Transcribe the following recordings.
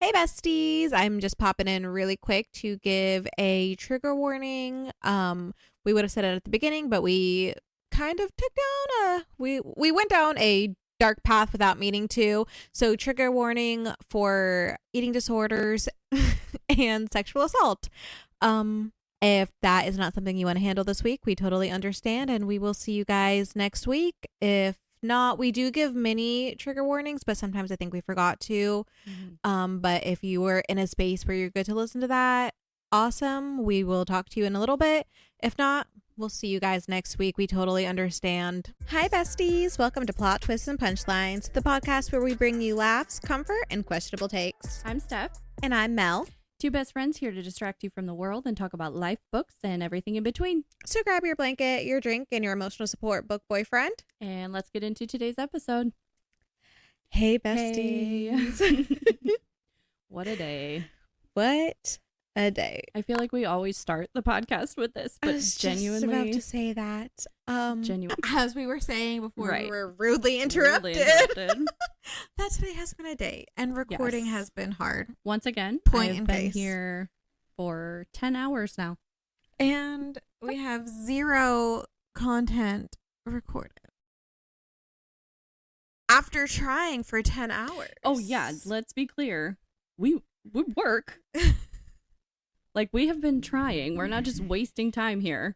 Hey besties, I'm just popping in really quick to give a trigger warning. We would have said it at the beginning, but we kind of took down we went down a dark path without meaning to. So trigger warning for eating disorders and sexual assault. If that is not something you want to handle this week, we totally understand, and we will see you guys next week. If not, we do give mini trigger warnings, but sometimes I think we forgot to. But if you were in a space where you're good to listen to that, awesome. We will talk to you in a little bit. If not, we'll see you guys next week. We totally understand. Hi, besties. Welcome to Plot Twists and Punchlines, the podcast where we bring you laughs, comfort, and questionable takes. I'm Steph. And I'm Mel. Two best friends here to distract you from the world and talk about life, books, and everything in between. So grab your blanket, your drink, and your emotional support book boyfriend. And let's get into today's episode. Hey, besties. Hey. What a day. What a day. I feel like we always start the podcast with this, but I was genuinely. just about to say that. Genuinely. As we were saying before, Right. we were rudely interrupted. That today has been a day, and recording Yes. has been hard. Once again, Point I've in been case. here for 10 hours now. And we have zero content recorded. After trying for 10 hours. Oh, yeah. Let's be clear. We work. Like, we have been trying. We're not just wasting time here.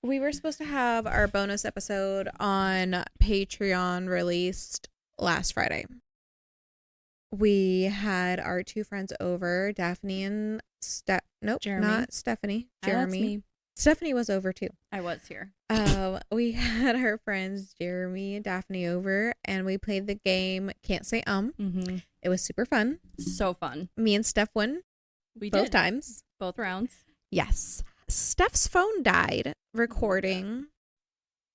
We were supposed to have our bonus episode on Patreon released last Friday. We had our two friends over, Daphne and Jeremy. not Stephanie. That's Jeremy. me. Stephanie was over too. I was here. We had our friends Jeremy and Daphne over, and we played the game Can't Say Mm-hmm. It was super fun. So fun. Me and Steph won We both did. times. Both rounds. Yes. Steph's phone died recording,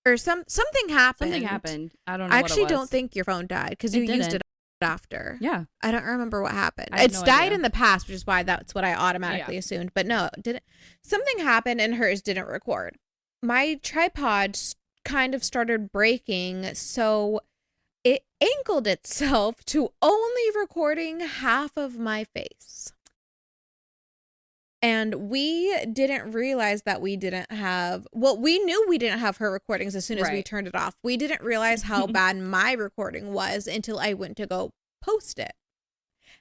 or something happened. Something happened. I don't know. I actually what it was. don't think your phone died because It you used didn't. it after. Yeah. I don't remember what happened. I have It's no died idea. in the past, which is why that's what I automatically assumed. But no, it didn't. Something happened and hers didn't record. My tripod kind of started breaking, so it angled itself to only recording half of my face. And we didn't realize that we didn't have, well, we knew we didn't have her recordings as soon as we Right. turned it off. We didn't realize how bad my recording was until I went to go post it.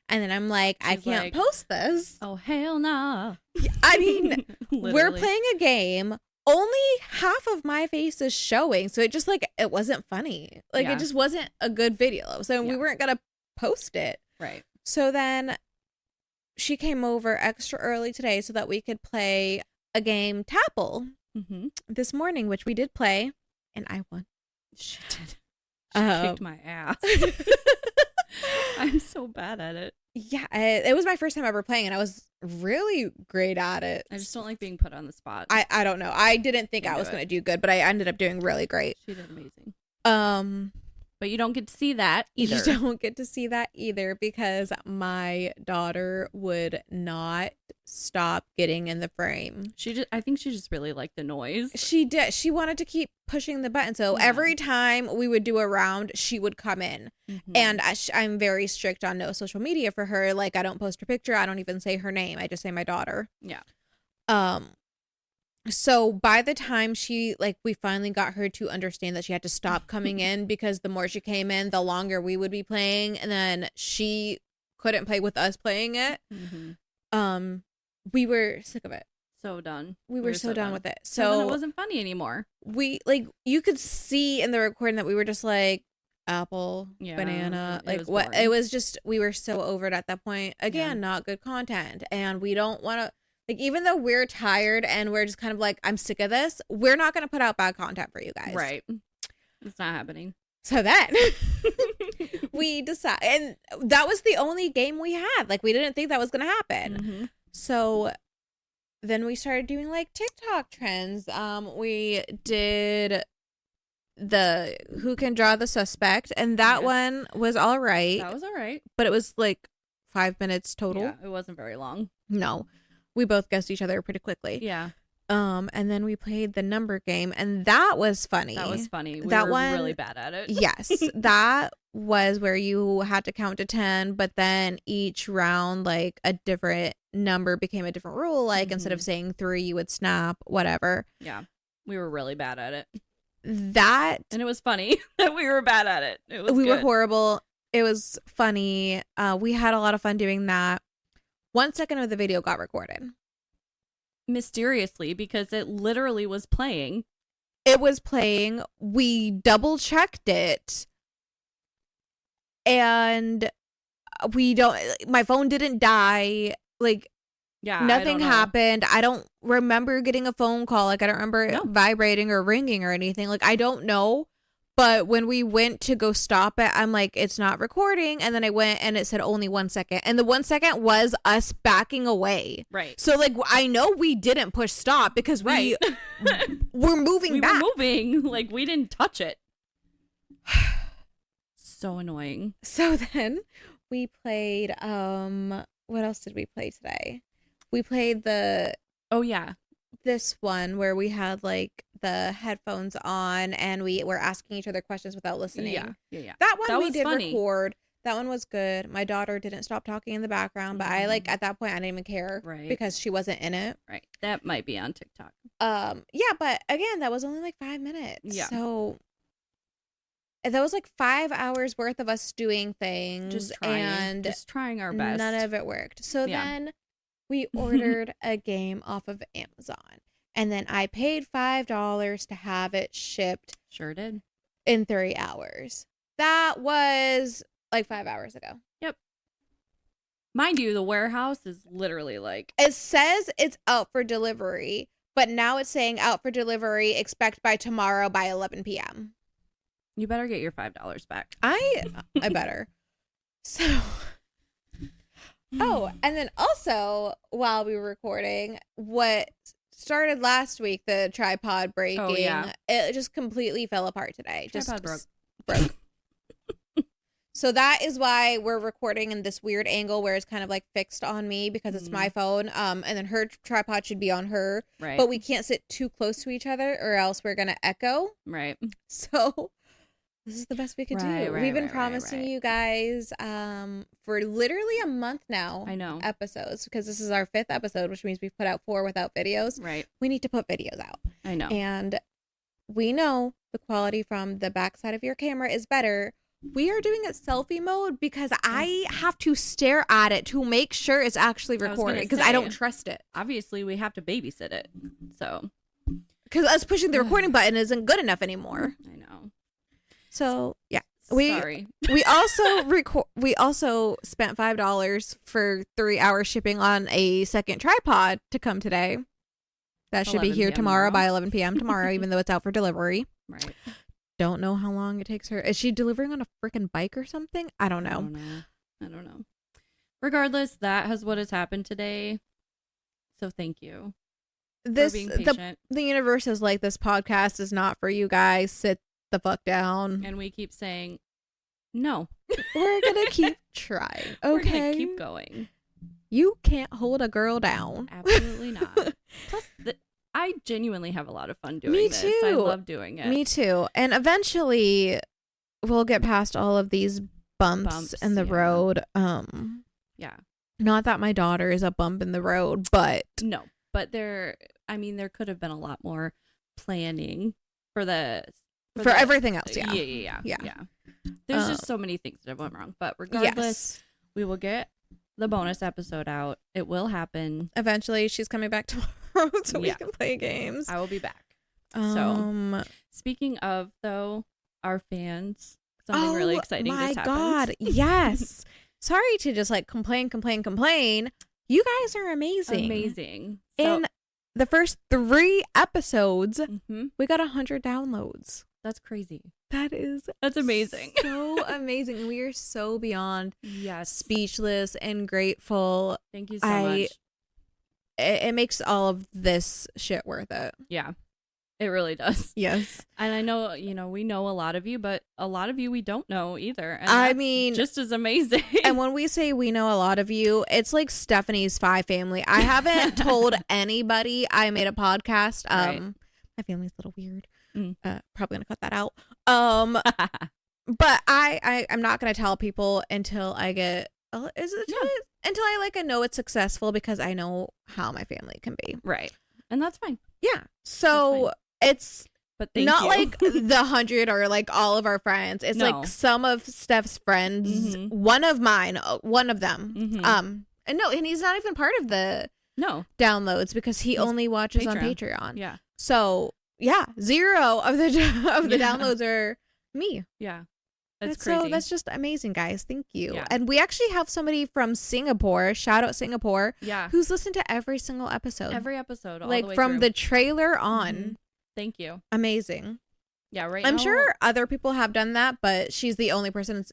And then I'm like, I She's can't like, post this. Oh, hell nah. I mean, we're Literally. playing a game. Only half of my face is showing. So it just it wasn't funny. Yeah. It just wasn't a good video. So we Yeah. weren't going to post it. Right. So then she came over extra early today so that we could play a game Tapple Mm-hmm. this morning, which we did play, and I won. She did. She kicked my ass. I'm so bad at it. Yeah, it was my first time ever playing, and I was really great at it. I just don't like being put on the spot. I don't know. I didn't think Can't I do was it. going to do good, but I ended up doing really great. She did amazing. But But you don't get to see that either. you don't get to see that either because my daughter would not stop getting in the frame. I think she just really liked the noise. She did. She wanted to keep pushing the button. So Yeah. every time we would do a round, she would come in. Mhm. And I'm very strict on no social media for her. Like, I don't post her picture. I don't even say her name. I just say my daughter. Yeah. So by the time we finally got her to understand that she had to stop coming in because the more she came in, the longer we would be playing. And then she couldn't play with us playing it. Mm-hmm. We were sick of it. So done. We were so done with it. So then So it wasn't funny anymore. you could see in the recording that we were just like apple, Yeah, banana, it was what boring. it was just, we were so over it at that point. Again, Yeah. not good content. And we don't want to, even though we're tired and we're just kind of like, I'm sick of this, we're not going to put out bad content for you guys. Right. It's not happening. So then we decided, and that was the only game we had. Like, we didn't think that was going to happen. Mm-hmm. So then we started doing TikTok trends. We did the Who Can Draw the Suspect, and that Yes. one was all right, That was all right. but it was 5 minutes total. Yeah, it wasn't very long. No, we both guessed each other pretty quickly. Yeah. And then we played the number game, and that was funny. That was funny. We that were one, really bad at it. Yes. That was where you had to count to 10, but then each round, like, a different number became a different rule. Like, instead of saying 3, you would snap, whatever. Yeah. We were really bad at it. And it was funny that we were bad at it. It was we good. were horrible. It was funny. We had a lot of fun doing that. 1 second of the video got recorded. Mysteriously, because it literally was playing. It was playing. We double checked it. And my phone didn't die. Like, yeah, nothing happened. I don't remember getting a phone call. Like, I don't remember it vibrating or ringing or anything. Like, I don't know. But when we went to go stop it, I'm like, it's not recording. And then I went and it said only 1 second. And the 1 second was us backing away. Right. So, like, I know we didn't push stop because we were moving back. We were moving. Like, we didn't touch it. So annoying. So then we played, what else did we play today? We played this one where we had, like, the headphones on and we were asking each other questions without listening. Yeah. That one we did funny. record. That one was good. My daughter didn't stop talking in the background, but I, like, at that point I didn't even care because she wasn't in it. Right. That might be on TikTok. Yeah, but again, that was only like 5 minutes. Yeah. So that was like 5 hours worth of us doing things, just trying our best. None of it worked. So then we ordered a game off of Amazon. And then I paid $5 to have it shipped. Sure did. In 3 hours. That was like 5 hours ago. Yep. Mind you, the warehouse is literally like... It says it's out for delivery, but now it's saying out for delivery, expect by tomorrow by 11 p.m. You better get your $5 back. I better. So... Oh, and then also, while we were recording, what started last week, the tripod breaking, it just completely fell apart today. Tripod broke. So that is why we're recording in this weird angle where it's kind of like fixed on me because it's my phone. And then her tripod should be on her. Right. But we can't sit too close to each other or else we're going to echo. Right. So this is the best we could do. We've been promising you guys for literally a month now. I know. Episodes, because this is our 5th episode, which means we've put out 4 without videos. Right. We need to put videos out. I know. And we know the quality from the backside of your camera is better. We are doing it selfie mode because I have to stare at it to make sure it's actually recording because I don't trust it. Obviously, we have to babysit it. So, because us pushing the recording button isn't good enough anymore. I know. So yeah, Sorry. we also spent $5 for 3 hours shipping on a second tripod to come today. That should be here tomorrow by 11 p.m. tomorrow, even though it's out for delivery. Right. Don't know how long it takes her. Is she delivering on a freaking bike or something? I don't know. I don't know. Regardless, that is what has happened today. So thank you for being patient. The universe is like, this podcast is not for you guys. Sit the fuck down. And we keep saying, no. We're going to keep trying. Okay. We're going to keep going. You can't hold a girl down. Absolutely not. Plus, I genuinely have a lot of fun doing this. Me too. I love doing it. Me too. And eventually we'll get past all of these bumps in the road. Yeah. Not that my daughter is a bump in the road, but no. But there could have been a lot more planning for everything else. Yeah. Yeah. There's just so many things that have went wrong. But regardless, we will get the bonus episode out. It will happen. Eventually, she's coming back tomorrow so we can play games. I will be back. So, speaking of, though, our fans, something really exciting just happened. Oh my God, yes. Sorry to just like complain. You guys are amazing. So, in the first 3 episodes, we got 100 downloads. That's crazy. That's amazing. So amazing. We are so beyond speechless and grateful. Thank you so much. It makes all of this shit worth it. Yeah. It really does. Yes. And I know, we know a lot of you, but a lot of you we don't know either. And I that's mean, just as amazing. And when we say we know a lot of you, it's like Stephanie's 5 family. I haven't told anybody I made a podcast. Right. My family's a little weird. Mm. Probably gonna cut that out. But I'm not gonna tell people until I get until I know it's successful, because I know how my family can be. Right. And that's fine. Yeah. So it's but not like the 100 or like all of our friends. It's No. like some of Steph's friends, Mhm. one of mine, one of them. Mhm. And he's not even part of the No. downloads, because he He's only watches on Patreon. Patreon. Yeah. So yeah, 0 of the downloads are me. Yeah. That's crazy. So that's just amazing, guys. Thank you. Yeah. And we actually have somebody from Singapore, shout out Singapore, yeah. who's listened to every single episode. Every episode, all like the way from through. the trailer on. Mhm. Thank you. Amazing. Yeah, right. I'm now, sure other people have done that, but she's the only person.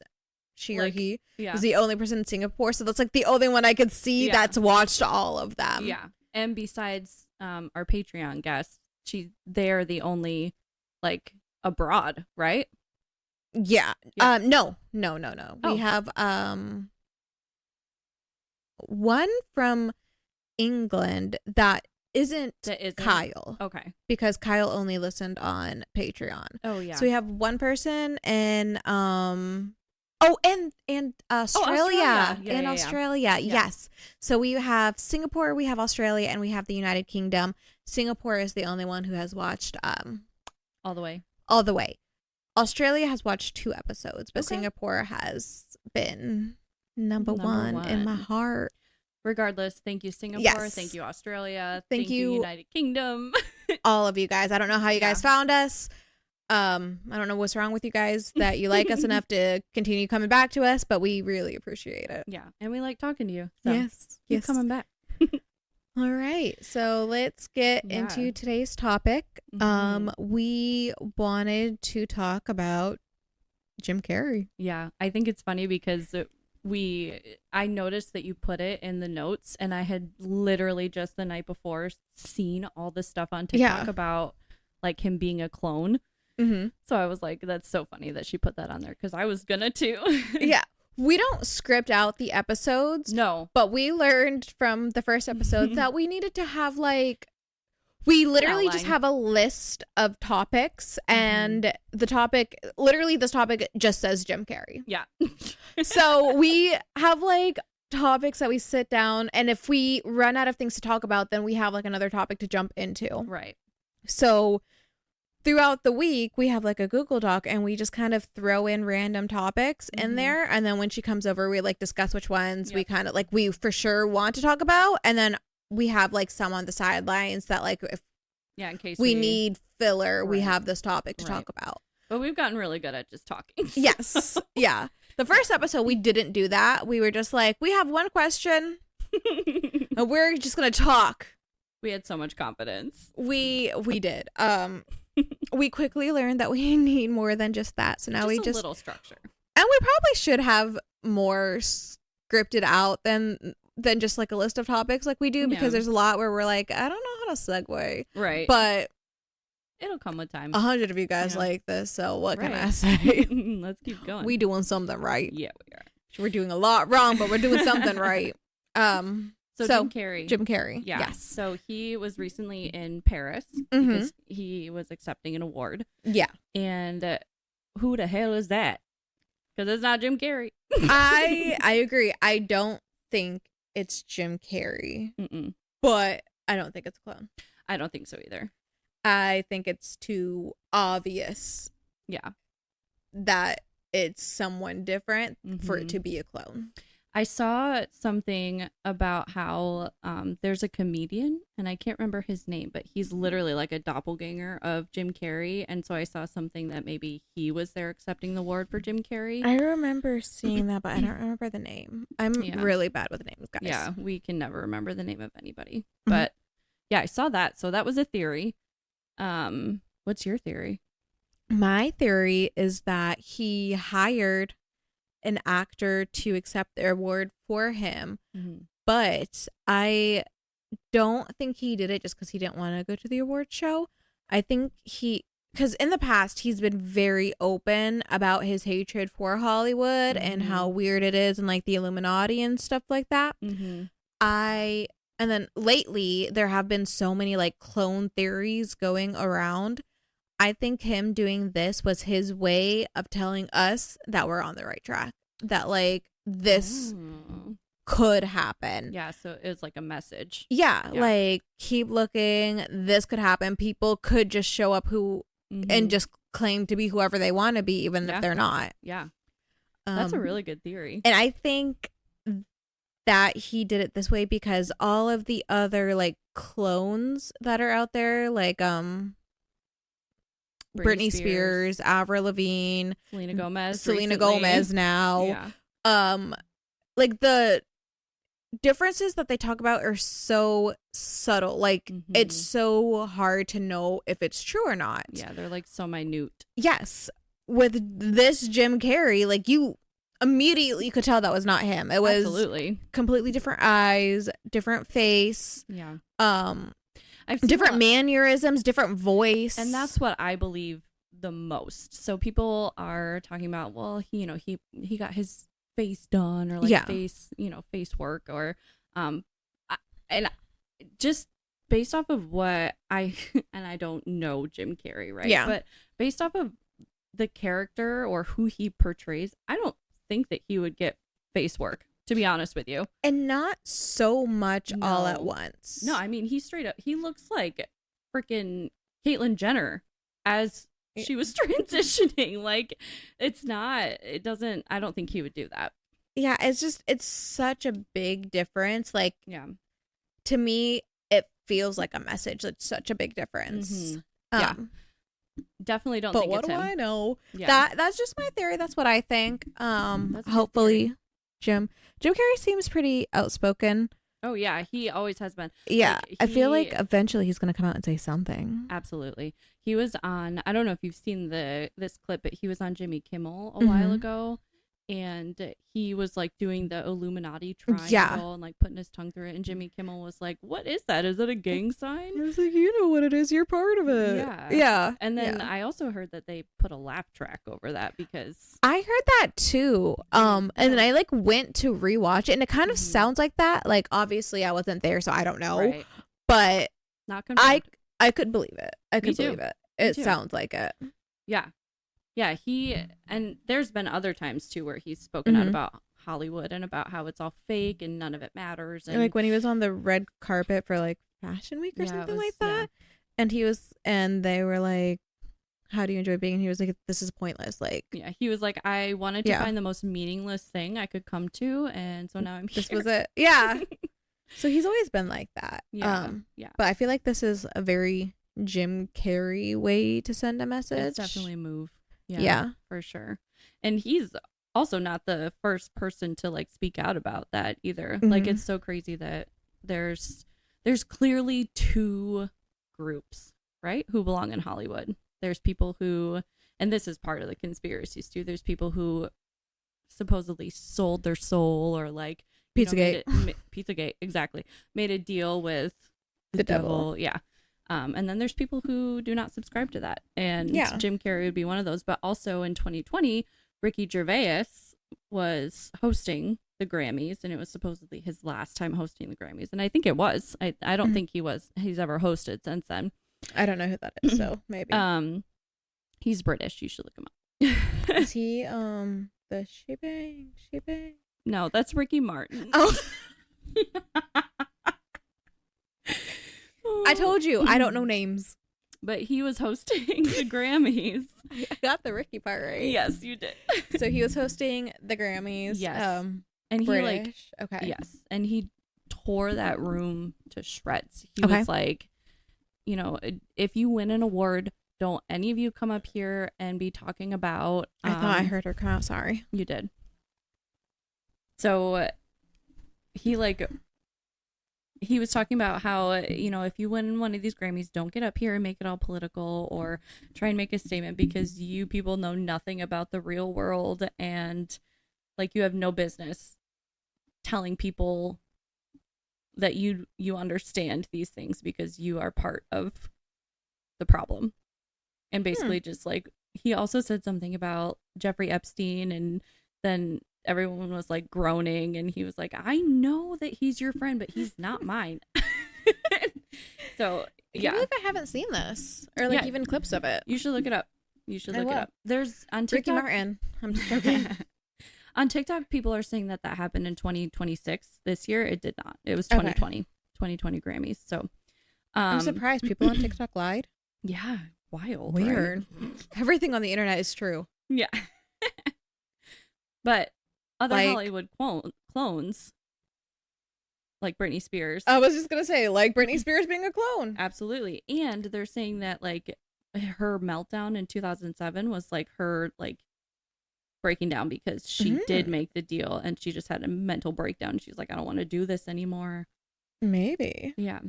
She or he yeah. is the only person in Singapore, so that's like the only one I could see that's watched all of them. Yeah, and besides our Patreon guests, they're the only like abroad, right? Yeah. Yeah. No. Oh. We have one from England that isn't Kyle. Okay. Because Kyle only listened on Patreon. Oh yeah. So we have one person in and Australia. Yeah. Australia. Yes. So we have Singapore, we have Australia, and we have the United Kingdom. Singapore is the only one who has watched all the way. all the way. Australia has watched 2 episodes, but Okay. Singapore has been number one in my heart. Regardless, thank you, Singapore. Yes. Thank you, Australia. Thank you, United Kingdom. all of you guys. I don't know how you guys found us. I don't know what's wrong with you guys that you like us enough to continue coming back to us, but we really appreciate it. Yeah, and we like talking to you. So Yes. keep coming back. All right, so let's get into today's topic. We wanted to talk about Jim Carrey. Yeah, I think it's funny because I noticed that you put it in the notes, and I had literally just the night before seen all this stuff on TikTok about like him being a clone. Mm-hmm. So I was like, that's so funny that she put that on there, because I was gonna too. Yeah. We don't script out the episodes. No. But we learned from the first episode that we needed to have we literally just have a list of topics, and this topic just says Jim Carrey. Yeah. So we have topics that we sit down, and if we run out of things to talk about, then we have another topic to jump into. Right. So throughout the week, we have a Google Doc, and we just kind of throw in random topics in there. And then when she comes over, we discuss which ones we kind of we for sure want to talk about. And then we have some on the sidelines that if in case we need filler, we have this topic to talk about. But we've gotten really good at just talking. Yes. Yeah. The first episode, we didn't do that. We were just we have one question and we're just going to talk. We had so much confidence. We did. We quickly learned that we need more than just that. So now we just a little structure. And we probably should have more scripted out than just a list of topics we do, because there's a lot where we're I don't know how to segue. Right. But it'll come with time. 100 of you guys like this, so what can I say? Let's keep going. We doing something right. Yeah, we are. We're doing a lot wrong, but we're doing something right. So Jim Carrey. Jim Carrey. Yeah. Yes. So he was recently in Paris because he was accepting an award. Yeah. And who the hell is that? Because it's not Jim Carrey. I agree. I don't think it's Jim Carrey. But I don't think it's a clone. I don't think so either. I think it's too obvious. Yeah. That it's someone different for it to be a clone. I saw something about how there's a comedian, and I can't remember his name, but he's literally a doppelganger of Jim Carrey. And so I saw something that maybe he was there accepting the award for Jim Carrey. I remember seeing that, but I don't remember the name. I'm really bad with names, guys. Yeah, we can never remember the name of anybody. But yeah, I saw that. So that was a theory. What's your theory? My theory is that he hired an actor to accept the award for him, but I don't think he did it just because he didn't want to go to the award show. I think because in the past he's been very open about his hatred for Hollywood and how weird it is and like the Illuminati and stuff like that. And then lately there have been so many like clone theories going around. I think him doing this was his way of telling us that we're on the right track, that like this could happen. Yeah, so it was like a message. Yeah, like keep looking, this could happen. People could just show up and just claim to be whoever they want to be, even if they're not. Yeah. That's a really good theory. And I think that he did it this way because all of the other like clones that are out there, like Britney Spears, Avril Lavigne, Selena Gomez now. Like the differences that they talk about are so subtle. Like it's so hard to know if it's true or not. Yeah, they're like so minute. Yes. With this Jim Carrey, like you immediately could tell that was not him. It was absolutely completely different eyes, different face. Yeah. Different mannerisms, different voice. And that's what I believe the most. So people are talking about, well, he got his face done or like face work or and just based off of what and I don't know Jim Carrey, right? Yeah. But based off of the character or who he portrays, I don't think that he would get face work, to be honest with you. And not so much all at once. No, I mean, he looks like freaking Caitlyn Jenner as she was transitioning. Like, I don't think he would do that. Yeah, it's such a big difference. Like, yeah, to me, it feels like a message. It's such a big difference. Yeah. Definitely don't think it's him. But what do I know? Yeah. That's just my theory. That's what I think. Hopefully Jim Carrey seems pretty outspoken. Oh yeah, he always has been. Yeah, I feel like eventually he's gonna come out and say something. Absolutely. He was on, I don't know if you've seen this clip, but he was on Jimmy Kimmel a while ago, and he was like doing the Illuminati triangle and like putting his tongue through it, and Jimmy Kimmel was like, "What is that? Is it a gang sign?" I was like, "You know what it is. You're part of it." Yeah. And then I also heard that they put a laugh track over that because I heard that too. And then I like went to rewatch it, and it kind of sounds like that. Like obviously I wasn't there, so I don't know. Right. But not confirmed. I could believe it. I could believe it. It sounds like it. Yeah. Yeah, and there's been other times too where he's spoken out about Hollywood and about how it's all fake and none of it matters. And like when he was on the red carpet for like Fashion Week or something like that. Yeah. And they were like, "How do you enjoy being?" And he was like, "This is pointless." Like, yeah, he was like, "I wanted to find the most meaningless thing I could come to, and so now I'm here." This was it. Yeah. So he's always been like that. Yeah. But I feel like this is a very Jim Carrey way to send a message. It's definitely a move. Yeah, for sure. And he's also not the first person to like speak out about that either. Like it's so crazy that there's clearly two groups, right, who belong in Hollywood. There's people who, and this is part of the conspiracies too, there's people who supposedly sold their soul or like Pizzagate. Pizzagate, exactly. Made a deal with the devil. Yeah. And then there's people who do not subscribe to that. And Jim Carrey would be one of those. But also in 2020, Ricky Gervais was hosting the Grammys, and it was supposedly his last time hosting the Grammys. And I think it was. I don't think he's ever hosted since then. I don't know who that is, so maybe. He's British. You should look him up. Is he the She Bang? No, that's Ricky Martin. Oh. I told you, I don't know names. But he was hosting the Grammys. I got the Ricky part right. Yes, you did. So he was hosting the Grammys. Yes. And British. He okay. Yes. And he tore that room to shreds. He was like, if you win an award, don't any of you come up here and be talking about I thought I heard her come out. Sorry. You did. So he was talking about how, if you win one of these Grammys, don't get up here and make it all political or try and make a statement because you people know nothing about the real world and like you have no business telling people that you understand these things because you are part of the problem. And basically just like, he also said something about Jeffrey Epstein, and then everyone was like groaning, and he was like, I know that he's your friend, but he's not mine. So I can't yeah, believe I haven't seen this or like even clips of it. you should look it up. You should I look it will. up. There's on Ricky TikTok. Martin. I'm just joking. On TikTok, people are saying that happened in 2026. This year, it did not. It was 2020, 2020 Grammys. So I'm surprised people on TikTok lied. Yeah, wild. Weird. Right? Everything on the internet is true. Yeah. But other Like- Hollywood clones, like Britney Spears. I was just gonna say, like Britney Spears being a clone. Absolutely. And they're saying that like her meltdown in 2007 was like her like breaking down because she did make the deal, and she just had a mental breakdown. She's like, I don't want to do this anymore. Maybe. Yeah.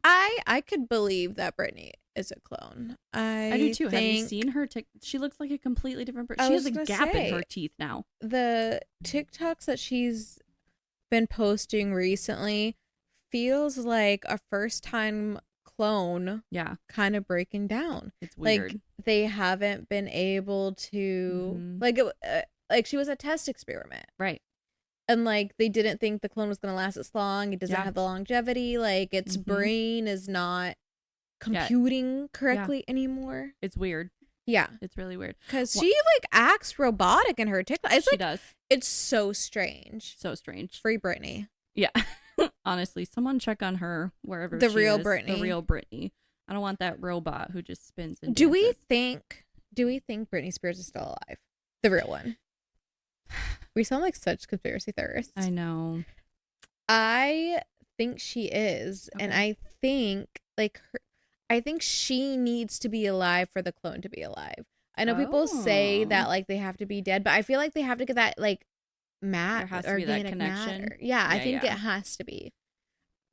I could believe that Britney is a clone. I do too. Have you think seen her? She looks like a completely different person. I She has was a gonna gap in say, her teeth now. the TikToks that she's been posting recently feels like a first time clone Yeah. kind of breaking down. It's weird. Like they haven't been able to like she was a test experiment. Right. And like they didn't think the clone was going to last as long. It doesn't Yeah. have the longevity. Like its brain is not computing correctly anymore. It's weird. Yeah. It's really weird. Because she like acts robotic in her TikTok. It's She like does. it's so strange. So strange. Free Britney. Yeah. Honestly, someone check on her wherever The she real is. Britney. The real Britney. I don't want that robot who just spins and Do we dances. think Britney Spears is still alive? The real one. We sound like such conspiracy theorists. I know. I think she is, and I think I think she needs to be alive for the clone to be alive. I know people say that like they have to be dead, but I feel like they have to get that like There has to be that connection. matter. Yeah, I think yeah. it has to be.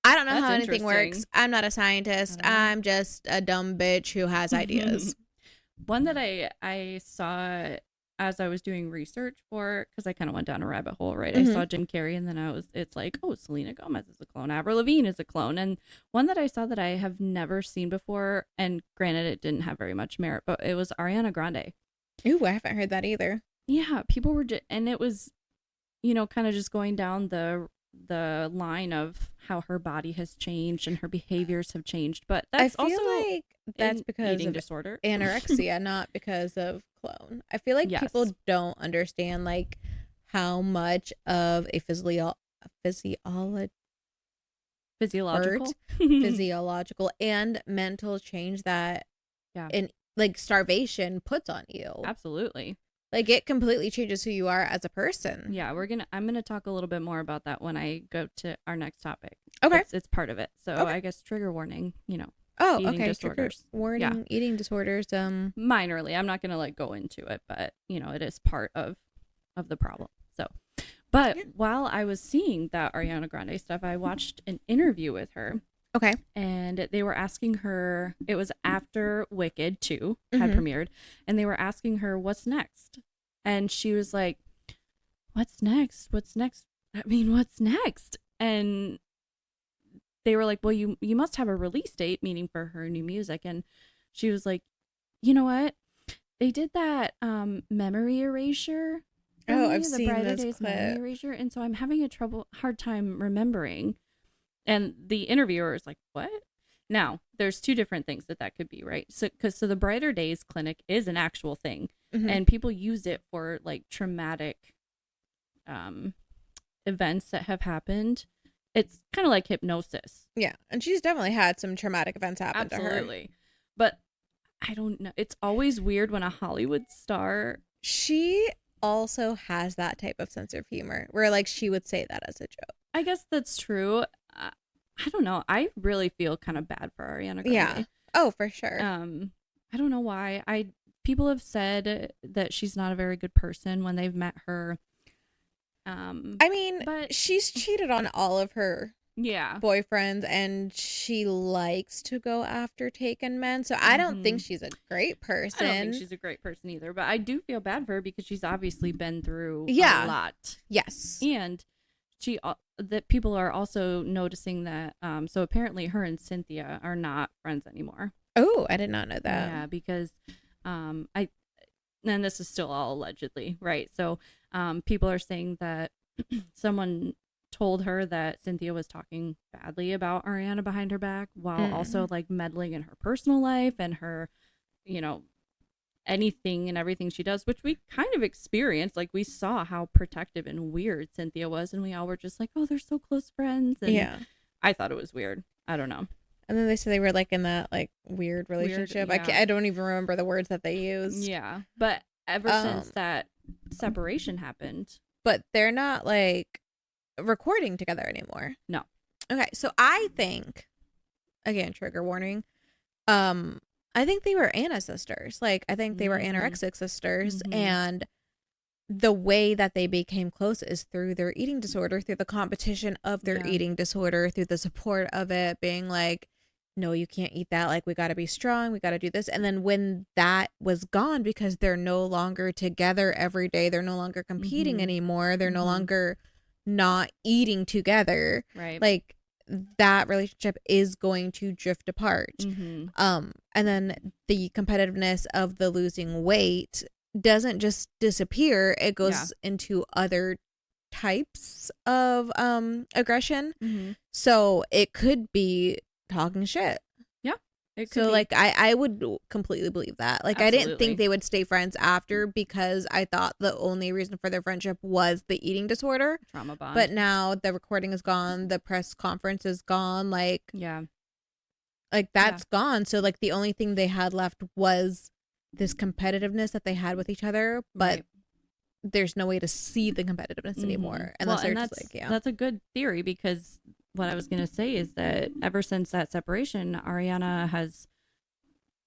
I don't know That's how anything works. interesting. I'm not a scientist. I'm just a dumb bitch who has ideas. One that I saw as I was doing research for, because I kind of went down a rabbit hole, right? I saw Jim Carey, and then it's like, oh, Selena Gomez is a clone, Avril Lavigne is a clone, and one that I saw that I have never seen before, and granted, it didn't have very much merit, but it was Ariana Grande. Ooh, I haven't heard that either. Yeah, people were, and it was, kind of just going down the line of how her body has changed and her behaviors have changed, but that's I feel also like that's an because eating of disorder, anorexia, not because of clone. I feel like Yes. people don't understand like how much of a physiological and mental change that and like starvation puts on you. Absolutely. Like it completely changes who you are as a person. Yeah, I'm gonna talk a little bit more about that when I go to our next topic. Okay. It's part of it. So I guess trigger warning, Oh, eating okay. disorders. Warning, eating disorders. Minorly. I'm not gonna like go into it, but it is part of the problem. So but while I was seeing that Ariana Grande stuff, I watched an interview with her. Okay. And they were asking her, it was after Wicked 2 had premiered, and they were asking her, what's next? And she was like, what's next? What's next? I mean, what's next? And they were like, well, you must have a release date, meaning for her new music. And she was like, you know what? They did that memory erasure. Oh, I've the seen Brighter this Days clip. memory erasure. And so I'm having a hard time remembering. And the interviewer is like, what? Now, there's two different things that could be, right? So the Brighter Days clinic is an actual thing. And people use it for like traumatic events that have happened. It's kind of like hypnosis. Yeah. And she's definitely had some traumatic events happen to her. Absolutely. But I don't know. It's always weird when a Hollywood star. She also has that type of sense of humor where like she would say that as a joke. I guess that's true. I don't know. I really feel kind of bad for Ariana Grande. Yeah. Oh, for sure. I don't know why. People have said that she's not a very good person when they've met her. I mean, but she's cheated on all of her yeah boyfriends, and she likes to go after taken men. So I don't think she's a great person. I don't think she's a great person either. But I do feel bad for her because she's obviously been through a lot. Yes. And that people are also noticing that so apparently her and Cynthia are not friends anymore. Oh, I did not know that. Yeah, because I and this is still all allegedly, right? So people are saying that someone told her that Cynthia was talking badly about Ariana behind her back while also like meddling in her personal life and her, you know, anything and everything she does, which we kind of experienced. Like we saw how protective and weird Cynthia was, and we all were just like, oh, they're so close friends. And Yeah. I thought it was weird. I don't know. And then they said they were like in that like weird relationship. Weird, yeah. I don't even remember the words that they used. Yeah. But ever since that separation happened. But they're not like recording together anymore. No. Okay. So I think, again, trigger warning. I think they were Anna sisters. Like, I think they were anorexic sisters. And the way that they became close is through their eating disorder, through the competition of their eating disorder, through the support of it, being like, no, you can't eat that. Like, we got to be strong. We got to do this. And then when that was gone, because they're no longer together every day, they're no longer competing anymore. They're no longer not eating together. Right. Like, that relationship is going to drift apart. And then the competitiveness of the losing weight doesn't just disappear. It goes into other types of aggression. So it could be talking shit. Yeah. It could so be. like I would completely believe that. Like Absolutely. I didn't think they would stay friends after, because I thought the only reason for their friendship was the eating disorder. Trauma bond. But now the recording is gone, the press conference is gone, like that's gone. So like the only thing they had left was this competitiveness that they had with each other, but there's no way to see the competitiveness anymore. Unless they're just like, that's a good theory, because what I was going to say is that ever since that separation, Ariana has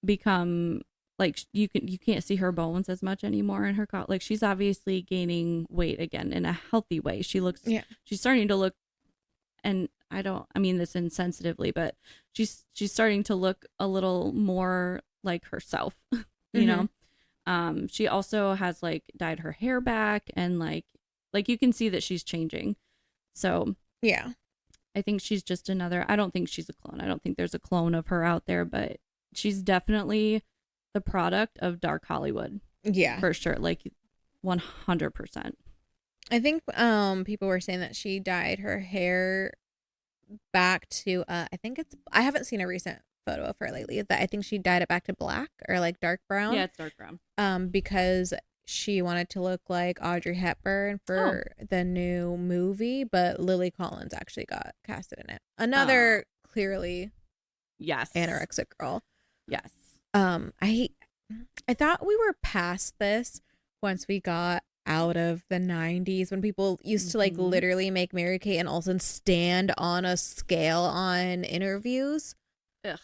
become like, you can't see her bones as much anymore in her like she's obviously gaining weight again in a healthy way. She looks she's starting to look, and I mean this insensitively, but she's starting to look a little more like herself. You know, she also has like dyed her hair back, and like you can see that she's changing. So I think she's just another. I don't think she's a clone. I don't think there's a clone of her out there, but she's definitely the product of dark Hollywood. Yeah, for sure. Like 100%. I think people were saying that she dyed her hair back to I think it's, I haven't seen a recent photo of her lately, that I think she dyed it back to black or like dark brown. Yeah, it's dark brown. Because she wanted to look like Audrey Hepburn for the new movie, but Lily Collins actually got casted in it. Another clearly anorexic girl. Yes. I thought we were past this once we got out of the 90s, when people used to like literally make Mary-Kate and Olsen stand on a scale on interviews. Ugh.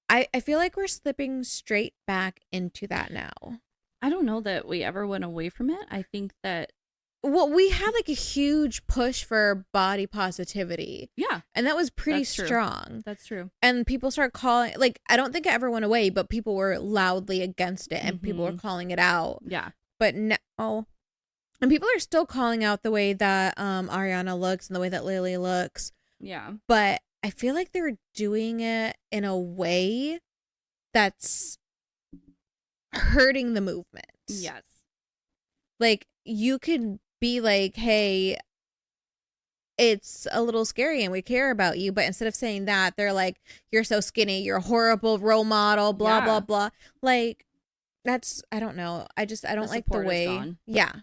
I feel like we're slipping straight back into that now. I don't know that we ever went away from it. I think that, well, we had like a huge push for body positivity. Yeah. And that was pretty That's strong. True. That's true. And people start calling, like, I don't think it ever went away, but people were loudly against it and people were calling it out. Yeah. But now, and people are still calling out the way that Ariana looks and the way that Lily looks. Yeah. But I feel like they're doing it in a way that's hurting the movement. Yes. Like, you could be like, hey, it's a little scary and we care about you, but instead of saying that, they're like, you're so skinny, you're a horrible role model, blah blah blah. Like, that's, I don't know, I don't like the way. Yeah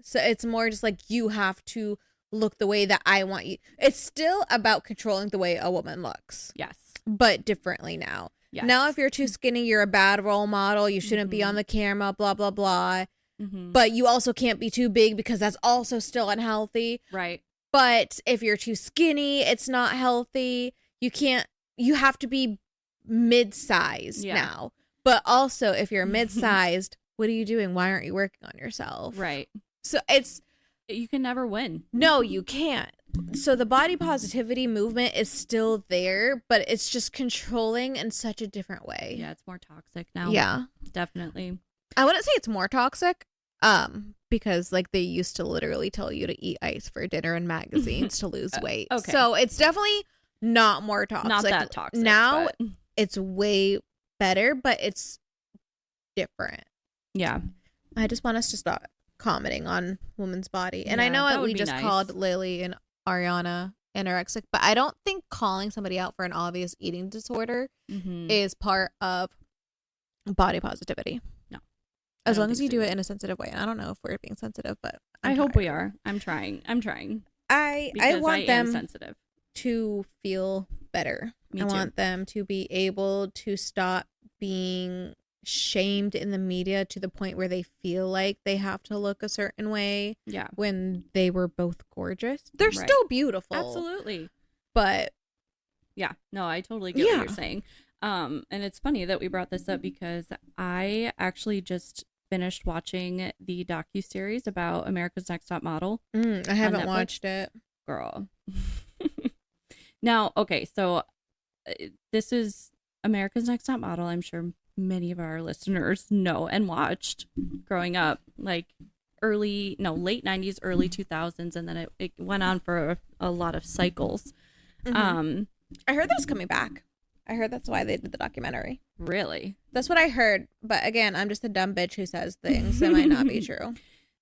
So it's more just like, you have to look the way that I want you. It's still about controlling the way a woman looks. Yes. But differently now. Yes. Now, if you're too skinny, you're a bad role model. You shouldn't be on the camera, blah, blah, blah. But you also can't be too big, because that's also still unhealthy. Right. But if you're too skinny, it's not healthy. You have to be mid-sized now. But also, if you're mid-sized, what are you doing? Why aren't you working on yourself? Right. So you can never win. No, you can't. So the body positivity movement is still there, but it's just controlling in such a different way. Yeah, it's more toxic now. Yeah. Definitely. I wouldn't say it's more toxic, because like they used to literally tell you to eat ice for dinner in magazines to lose weight. Okay. So it's definitely not more toxic. Not that toxic. Now it's way better, but it's different. Yeah. I just want us to stop commenting on women's body. And I Yeah, know that that would we be just nice. called Lily and Ariana anorexic, but I don't think calling somebody out for an obvious eating disorder is part of body positivity. No. As long as you do it in a sensitive way. And I don't know if we're being sensitive, but I hope we are. I'm trying. I Because want them sensitive to feel better. Me I too. want them to be able to stop being shamed in the media to the point where they feel like they have to look a certain way. Yeah. When they were both gorgeous. They're still beautiful. Absolutely. But yeah, no, I totally get what you're saying. And it's funny that we brought this up because I actually just finished watching the docuseries about America's Next Top Model. I haven't watched it. Girl. Now, okay, so this is America's Next Top Model. I'm sure many of our listeners know and watched growing up, like late 90s, early 2000s, and then it went on for a lot of cycles. I heard that it's coming back. I heard that's why they did the documentary. Really? That's what I heard. But again, I'm just a dumb bitch who says things that might not be true.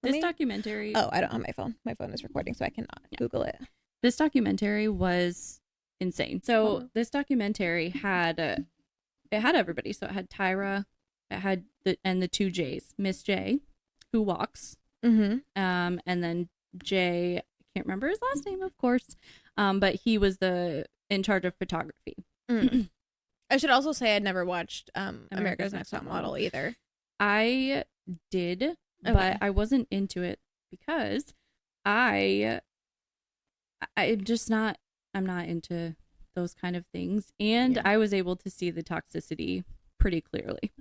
This documentary... Oh, I don't have my phone. My phone is recording, so I cannot Google it. This documentary was insane. So this documentary had everybody. So it had Tyra, it had the two J's, Miss J, who walks, and then Jay, I can't remember his last name, of course, but he was in charge of photography. I should also say I'd never watched America's Next Top Model either. I did, but I wasn't into it because I'm not into those kind of things, and I was able to see the toxicity pretty clearly.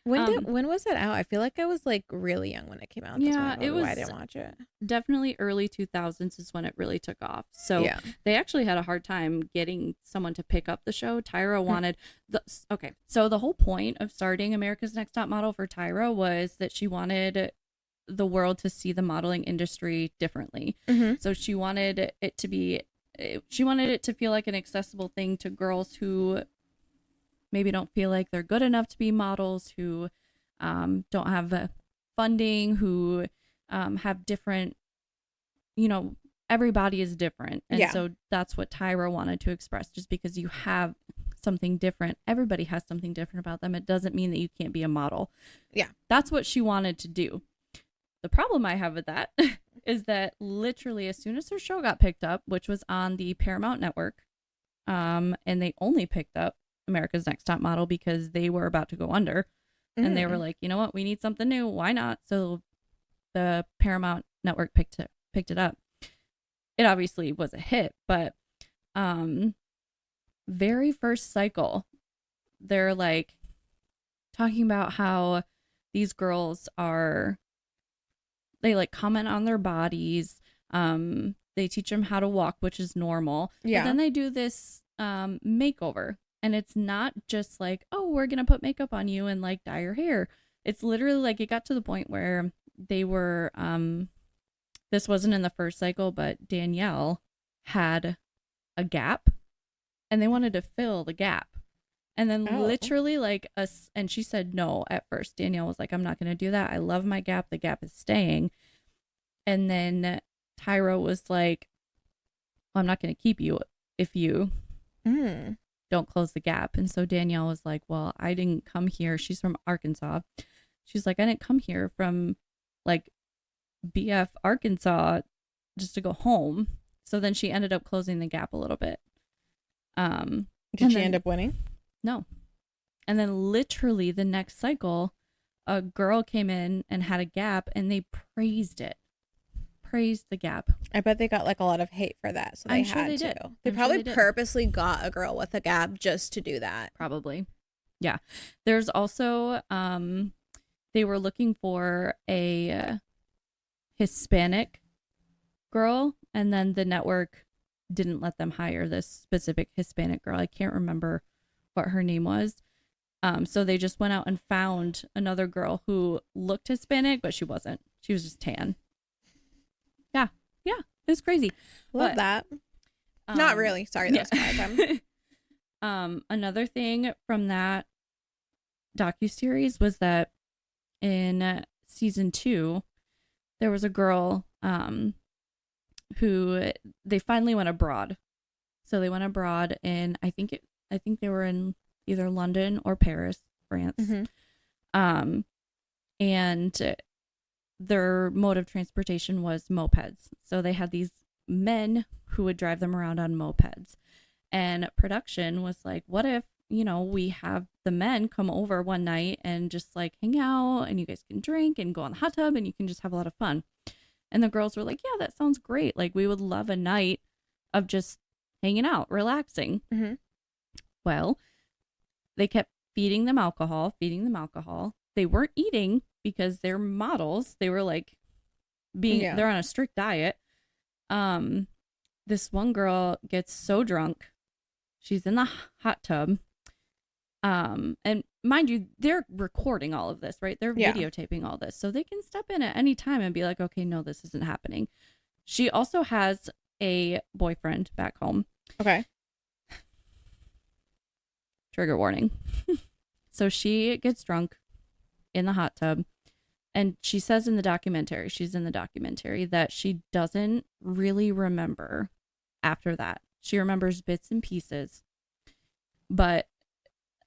When was it out? I feel like I was like really young when it came out. Yeah, it was. Why I didn't watch it. Definitely Early 2000s is when it really took off. So they actually had a hard time getting someone to pick up the show. Tyra wanted so the whole point of starting America's Next Top Model for Tyra was that she wanted the world to see the modeling industry differently. So she wanted it to feel like an accessible thing to girls who maybe don't feel like they're good enough to be models, who don't have funding, who have different, everybody is different. And so that's what Tyra wanted to express. Just because you have something different, everybody has something different about them. It doesn't mean that you can't be a model. Yeah. That's what she wanted to do. The problem I have with that is that literally as soon as her show got picked up, which was on the Paramount Network, and they only picked up America's Next Top Model because they were about to go under, and they were like, you know what, we need something new, why not? So the Paramount Network picked it up. It obviously was a hit, but very first cycle, they're like talking about how these girls they like comment on their bodies, they teach them how to walk, which is normal, but then they do this makeover. And it's not just like, oh, we're going to put makeup on you and like dye your hair. It's literally like it got to the point where they were, this wasn't in the first cycle, but Danielle had a gap and they wanted to fill the gap. And then literally like and she said no at first. Danielle was like, I'm not going to do that. I love my gap. The gap is staying. And then Tyra was like, well, I'm not going to keep you if you don't close the gap. And so Danielle was like, well, I didn't come here. She's from Arkansas. She's like, I didn't come here from like BF Arkansas just to go home. So then she ended up closing the gap a little bit. Did she end up winning? No. And then literally the next cycle, a girl came in and had a gap and they praised the gap. I bet they got like a lot of hate for that, so they had to. They probably purposely got a girl with a gap just to do that. Probably. Yeah. There's also they were looking for a Hispanic girl, and then the network didn't let them hire this specific Hispanic girl. I can't remember what her name was. So they just went out and found another girl who looked Hispanic, but she wasn't. She was just tan. Yeah, it was crazy. Love that. Not really. Sorry, that was my time. Another thing from that docuseries was that in season 2, there was a girl who they finally went abroad. So they went abroad in I think they were in either London or Paris, France. And their mode of transportation was mopeds. So they had these men who would drive them around on mopeds. And production was like, what if, we have the men come over one night and just like hang out and you guys can drink and go on the hot tub and you can just have a lot of fun. And the girls were like, yeah, that sounds great. Like, we would love a night of just hanging out, relaxing. Well, they kept feeding them alcohol. They weren't eating because they're models. They were like they're on a strict diet. This one girl gets so drunk. She's in the hot tub. And mind you, they're recording all of this, right? They're videotaping all this. So they can step in at any time and be like, okay, no, this isn't happening. She also has a boyfriend back home. Okay. Trigger warning. So she gets drunk in the hot tub. And she says she's in the documentary, that she doesn't really remember after that. She remembers bits and pieces. But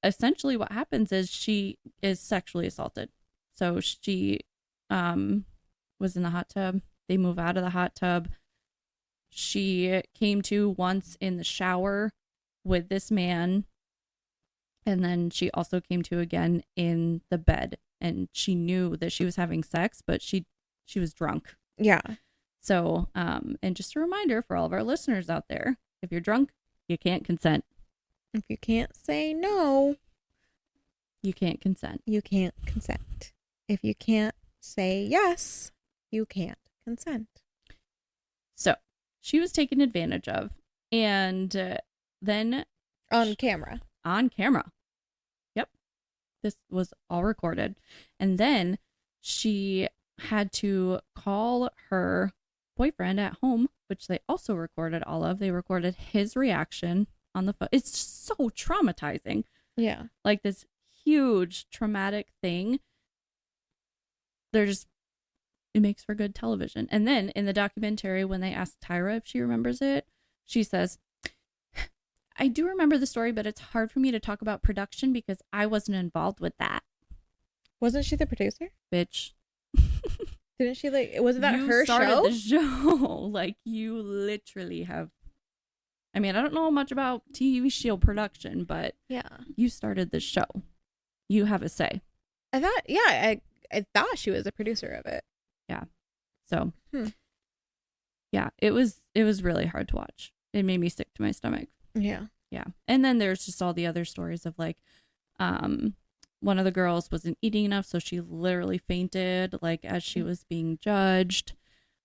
essentially what happens is she is sexually assaulted. So she was in the hot tub. They move out of the hot tub. She came to once in the shower with this man. And then she also came to again in the bed. And she knew that she was having sex, but she was drunk. Yeah. So, and just a reminder for all of our listeners out there, if you're drunk, you can't consent. If you can't say no, you can't consent. You can't consent. If you can't say yes, you can't consent. So she was taken advantage of. And then... On camera. Yep. This was all recorded. And then she had to call her boyfriend at home, which they also recorded all of. They recorded his reaction on the phone. It's so traumatizing. Yeah. Like this huge traumatic thing. It makes for good television. And then in the documentary, when they asked Tyra if she remembers it, she says, I do remember the story, but it's hard for me to talk about production because I wasn't involved with that. Wasn't she the producer? Bitch. Didn't she wasn't that her show? You started the show. Like, you literally have. I mean, I don't know much about TV show production, but yeah, you started the show. You have a say. I thought she was a producer of it. Yeah. So, yeah, it was really hard to watch. It made me sick to my stomach. Yeah. Yeah. And then there's just all the other stories of like, one of the girls wasn't eating enough, so she literally fainted, like, as she was being judged.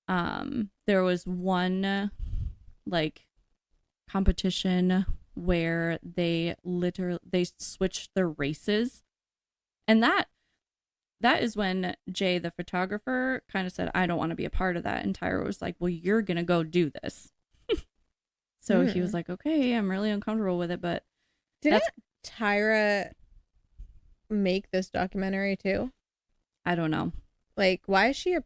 There was one, like, competition where they switched their races. And that is when Jay, the photographer, kind of said, I don't want to be a part of that. And Tyra was like, well, you're going to go do this. So he was like, okay, I'm really uncomfortable with it, but... Didn't Tyra make this documentary too? I don't know. Like, why is she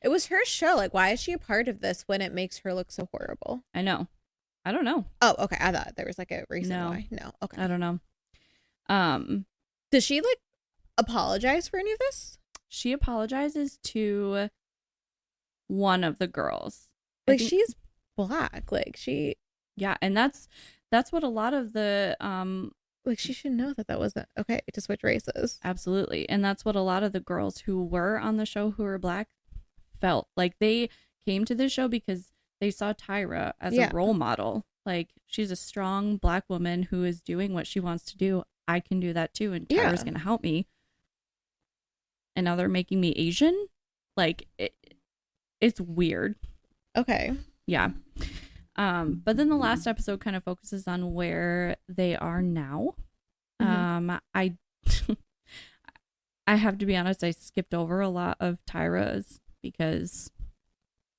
it was her show. Like, why is she a part of this when it makes her look so horrible? I know. I don't know. Oh, okay. I thought there was like a reason why. No. Okay. I don't know. Does she like apologize for any of this? She apologizes to one of the girls. Like, she's black. Like, she... Yeah, and that's what a lot of the... Like, she should know that wasn't okay to switch races. Absolutely. And that's what a lot of the girls who were on the show who were black felt. Like, they came to this show because they saw Tyra as a role model. Like, she's a strong black woman who is doing what she wants to do. I can do that too, and Tyra's going to help me. And now they're making me Asian? Like, it's weird. Okay. Yeah. But then the last episode kind of focuses on where they are now. I have to be honest, I skipped over a lot of Tyra's because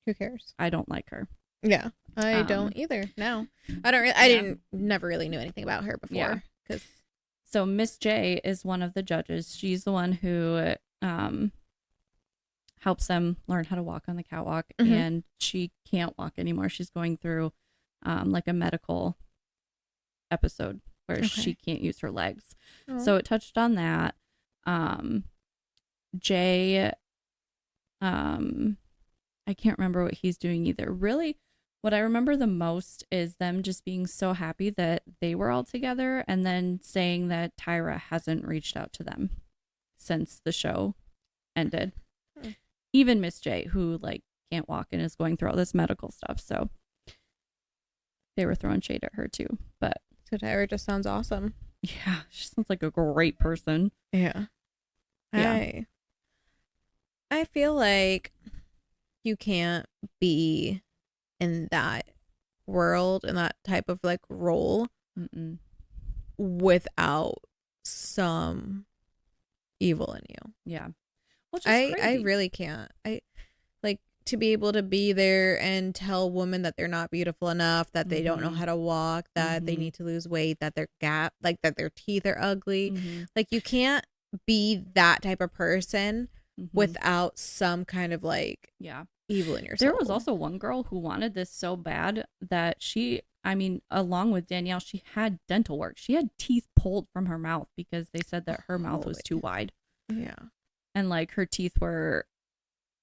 who cares? I don't like her. Yeah, I don't either. No, I don't. I never really knew anything about her before. Because So Miss J is one of the judges. She's the one who helps them learn how to walk on the catwalk, and she can't walk anymore. She's going through like a medical episode where she can't use her legs. So it touched on that. Jay, I can't remember what he's doing either. Really, what I remember the most is them just being so happy that they were all together, and then saying that Tyra hasn't reached out to them since the show ended. Even Miss J, who like can't walk and is going through all this medical stuff. So they were throwing shade at her too. But so Tyra just sounds awesome. Yeah, she sounds like a great person. Yeah. I feel like you can't be in that world and that type of like role without some evil in you. Yeah. I really can't. I like to be able to be there and tell women that they're not beautiful enough, that they don't know how to walk, that they need to lose weight, that their that their teeth are ugly. Like you can't be that type of person without some kind of like evil in your soul. There was also one girl who wanted this so bad that along with Danielle, she had dental work. She had teeth pulled from her mouth because they said that her mouth was too wide. Yeah. And like her teeth were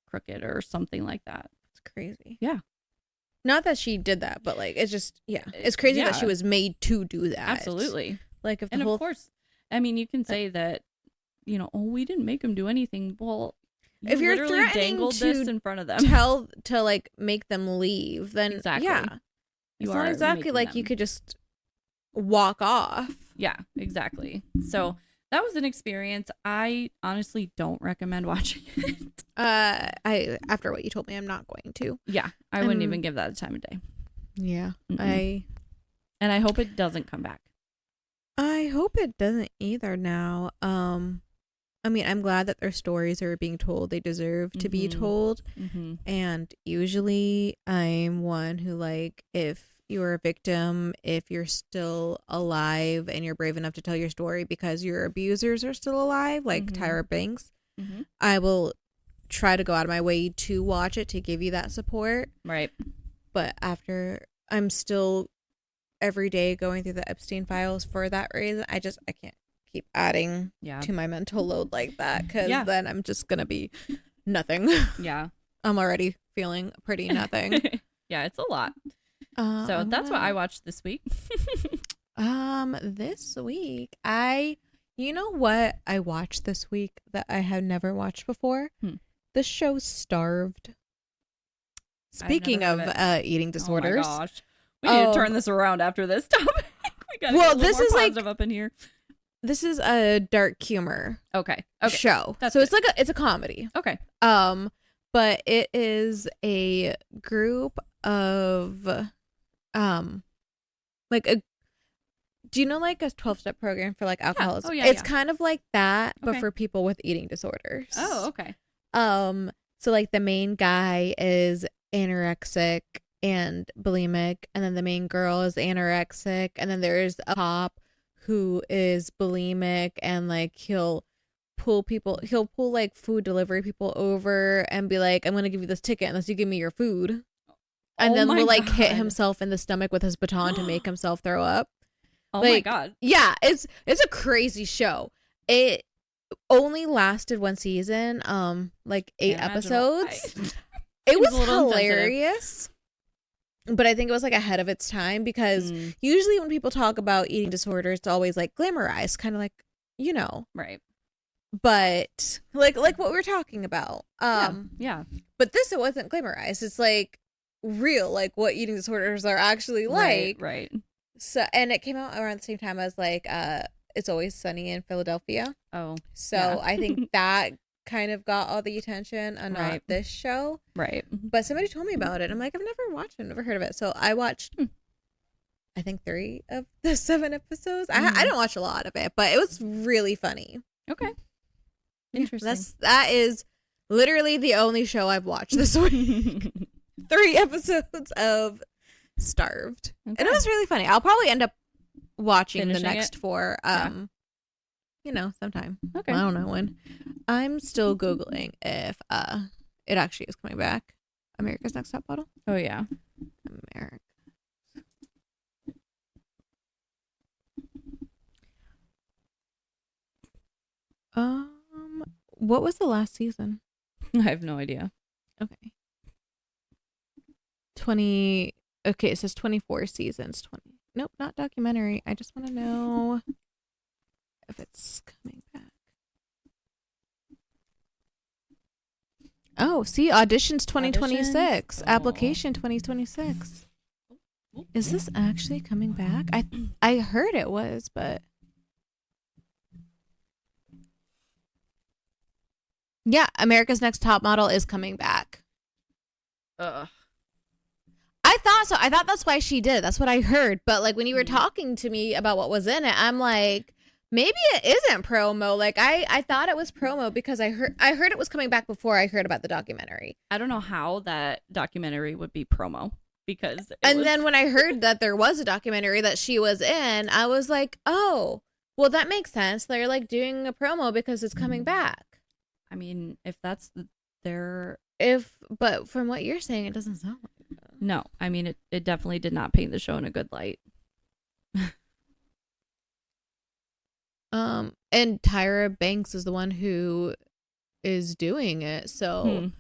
crooked or something like that. It's crazy. Yeah. Not that she did that, but like it's just it's crazy that she was made to do that. Absolutely. Like of course, I mean, you can say that, we didn't make him do anything. Well, if you're literally dangled this in front of them, to like make them leave, then exactly. It's not exactly like you could just walk off. Yeah, exactly. So that was an experience. I honestly don't recommend watching it. After what you told me, I'm not going to. Yeah, I wouldn't even give that a time of day. Yeah, and I hope it doesn't come back. I hope it doesn't either now. I mean, I'm glad that their stories are being told. They deserve to be told. And usually I'm one who, like, if you're a victim, if you're still alive and you're brave enough to tell your story because your abusers are still alive, like Tyra Banks, I will try to go out of my way to watch it, to give you that support. Right. But after, I'm still every day going through the Epstein files for that reason. I can't keep adding to my mental load like that, because then I'm just gonna be nothing. I'm already feeling pretty nothing. Yeah, it's a lot. So that's what I watched this week. This week you know what I watched this week that I had never watched before? The show Starved. Speaking of eating disorders. Oh my gosh, we need to turn this around after this topic. We gotta get a little more positive up in here. This is a dark humor show. So it's like it's a comedy. Okay. But it is a group of do you know like a 12-step program for like alcoholism? It's kind of like that, but for people with eating disorders. Oh, okay. So like the main guy is anorexic and bulimic, and then the main girl is anorexic, and then there's a cop who is bulimic, and like he'll pull like food delivery people over and be like, I'm gonna give you this ticket unless you give me your food, and then will like hit himself in the stomach with his baton to make himself throw up. Oh like, my god. Yeah, it's a crazy show. It only lasted one season, like 8 episodes. It was hilarious. But I think it was like ahead of its time, because usually when people talk about eating disorders, it's always like glamorized, kind of like, right. But like what we were talking about. Yeah. But this, it wasn't glamorized. It's like real, like what eating disorders are actually like. Right. So, and it came out around the same time as like It's Always Sunny in Philadelphia. Oh. So I think that kind of got all the attention and not this show. Right. But somebody told me about it. I'm like, I've never watched it, never heard of it. So I watched I think 3 of the 7 episodes. I didn't watch a lot of it, but it was really funny. Okay. Interesting. That is literally the only show I've watched this week. 3 episodes of Starved. Okay. And it was really funny. I'll probably end up watching the next 4 sometime. Okay. I don't know when. I'm still Googling if it actually is coming back. America's Next Top Model. Oh yeah. America. What was the last season? I have no idea. Okay. 20. Okay, it says 24 seasons. 20. Nope, not documentary. I just want to know if it's coming back. Oh, see, auditions 2026, application 2026. Is this actually coming back? I heard it was, but yeah, America's Next Top Model is coming back. Ugh. I thought so. I thought that's why she did. That's what I heard. But like when you were talking to me about what was in it, I'm like, maybe it isn't promo. Like I thought it was promo because I heard it was coming back before I heard about the documentary. I don't know how that documentary would be promo because then when I heard that there was a documentary that she was in, I was like, oh, well that makes sense. They're like doing a promo because it's coming back. I mean, if that's their but from what you're saying, it doesn't sound like it. No, I mean it definitely did not paint the show in a good light. And Tyra Banks is the one who is doing it, so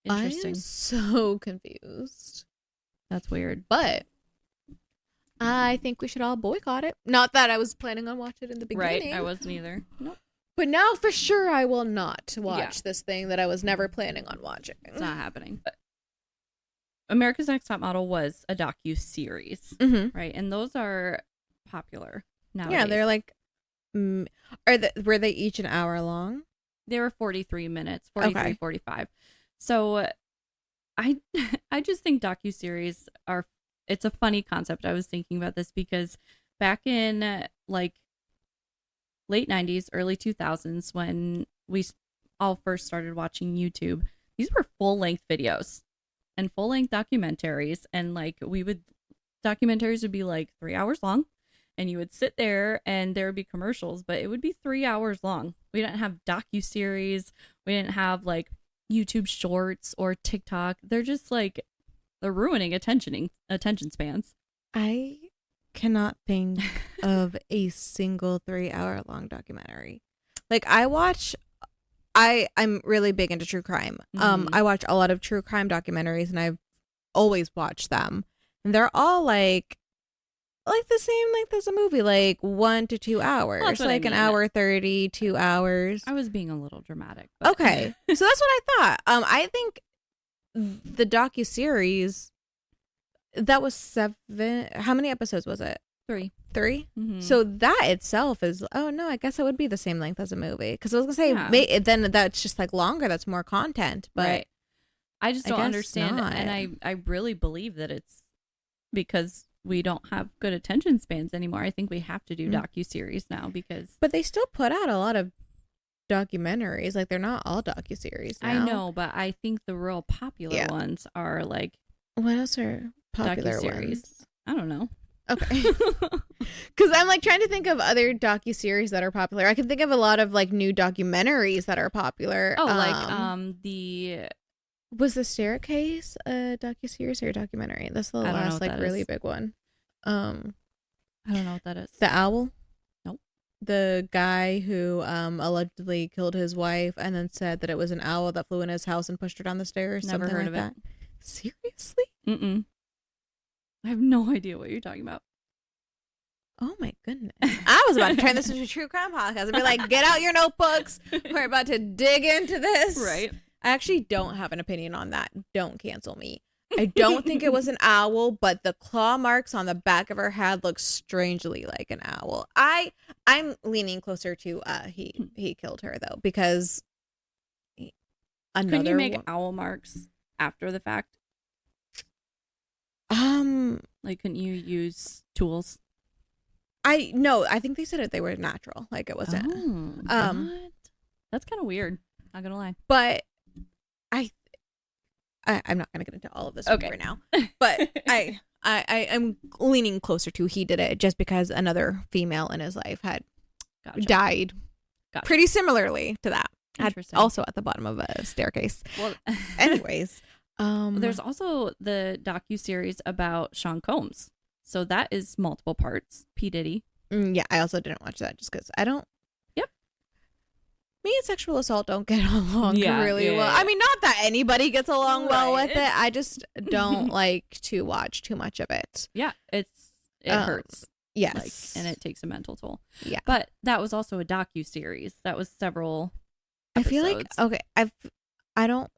Interesting. I'm so confused. That's weird. But I think we should all boycott it. Not that I was planning on watching it in the beginning. Right, I wasn't either. Nope. But now for sure I will not watch this thing that I was never planning on watching. It's not happening. But America's Next Top Model was a docuseries, right? And those are popular nowadays. Yeah, they're like, were they each an hour long? They were 43 minutes, 43, 45. So I just think docuseries it's a funny concept. I was thinking about this because back in like late 90s, early 2000s, when we all first started watching YouTube, these were full-length videos and full-length documentaries. And like documentaries would be like 3 hours long. And you would sit there and there would be commercials, but it would be 3 hours long. We didn't have docuseries. We didn't have like YouTube shorts or TikTok. They're just like, they're ruining attention spans. I cannot think of a single 3 hour long documentary. Like I'm really big into true crime. I watch a lot of true crime documentaries and I've always watched them. And they're all like the same length as a movie, like 1 to 2 hours, well, like an hour 30, 2 hours. I was being a little dramatic. But. Okay. So that's what I thought. I think the docuseries, that was 7. How many episodes was it? 3. Mm-hmm. So that itself is, oh no, I guess it would be the same length as a movie. Because I was going to say, then that's just like longer. That's more content. But right. I just don't understand. Not. And I really believe that it's because we don't have good attention spans anymore. I think we have to do docuseries now because... But they still put out a lot of documentaries. Like, they're not all docuseries now. I know, but I think the real popular ones are like... What else are popular ones? I don't know. Okay. Because I'm like trying to think of other docuseries that are popular. I can think of a lot of like new documentaries that are popular. Oh, like the... Was the Staircase a docuseries or a documentary? That's the last like really big one. I don't know what that is. The Owl? Nope. The guy who allegedly killed his wife and then said that it was an owl that flew in his house and pushed her down the stairs. Never heard of it. Seriously? Mm-mm. I have no idea what you're talking about. Oh my goodness. I was about to turn this into a true crime podcast and be like, get out your notebooks. We're about to dig into this. Right. I actually don't have an opinion on that. Don't cancel me. I don't think it was an owl, but the claw marks on the back of her head look strangely like an owl. I'm leaning closer to he killed her though, because couldn't you make owl marks after the fact? Like, couldn't you use tools? I think they said they were natural. Like it wasn't. What? That's kind of weird. Not gonna lie. But I'm not gonna get into all of this right now. But I'm leaning closer to he did it just because another female in his life had Gotcha. died Gotcha. pretty similarly to that. Interesting. Also at the bottom of a staircase. Well, anyways, there's also the docuseries about Sean Combs. So that is multiple parts. P. Diddy. yeah, I also didn't watch that just because I don't. Yep. Me and sexual assault don't get along really well. Yeah. I mean, not that anybody gets along well Right. with it. I just don't like to watch too much of it. Yeah, it hurts. Yes. And it takes a mental toll. Yeah. But that was also a docuseries. That was several I feel like, episodes. okay, I don't,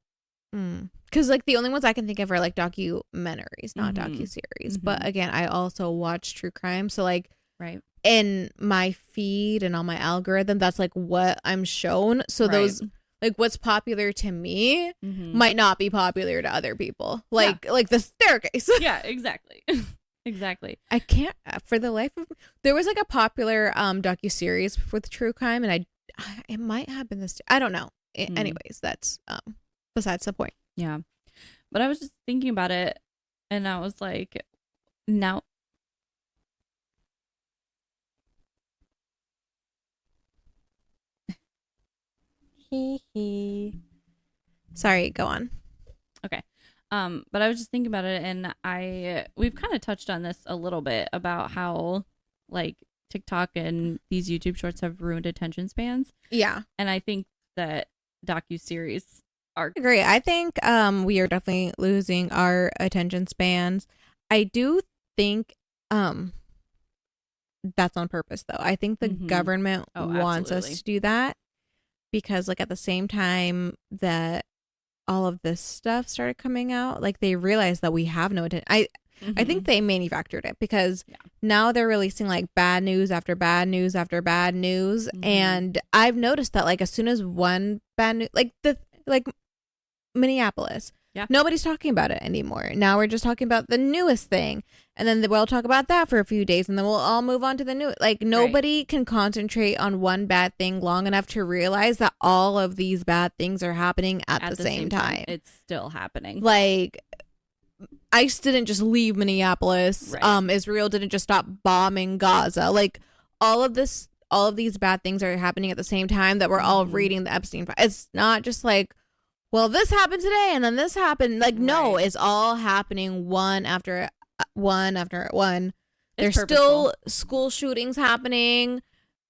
because like the only ones I can think of are like documentaries, not docuseries. But again, I also watch true crime. So like, right. in my feed and on my algorithm, that's like what I'm shown. So those, like what's popular to me might not be popular to other people. Like the staircase. Yeah, exactly. Exactly. I can't, for the life of me. There was like a popular docuseries with true crime, and it might have been this. I don't know. Anyways, that's besides the point. Yeah. But I was just thinking about it, and I was like, now. Sorry, go on. Okay. But I was just thinking about it, and we've kind of touched on this a little bit about how like TikTok and these YouTube shorts have ruined attention spans. Yeah. And I think that docuseries are Great. I think we are definitely losing our attention spans. I do think that's on purpose though. I think the government wants us to do that because like at the same time that all of this stuff started coming out, like they realized that we have no attention. I think they manufactured it because now they're releasing like bad news after bad news after bad news. And I've noticed that like as soon as one bad news, like Minneapolis, nobody's talking about it anymore. Now we're just talking about the newest thing. And then we'll talk about that for a few days and then we'll all move on to the new. Like nobody can concentrate on one bad thing long enough to realize that all of these bad things are happening at the same time. It's still happening. Like ICE didn't just leave Minneapolis. Israel didn't just stop bombing Gaza. Like all of these bad things are happening at the same time that we're all reading the Epstein file. It's not just like, well, this happened today and then this happened. Like, no, it's all happening one after one after one. There's still school shootings happening.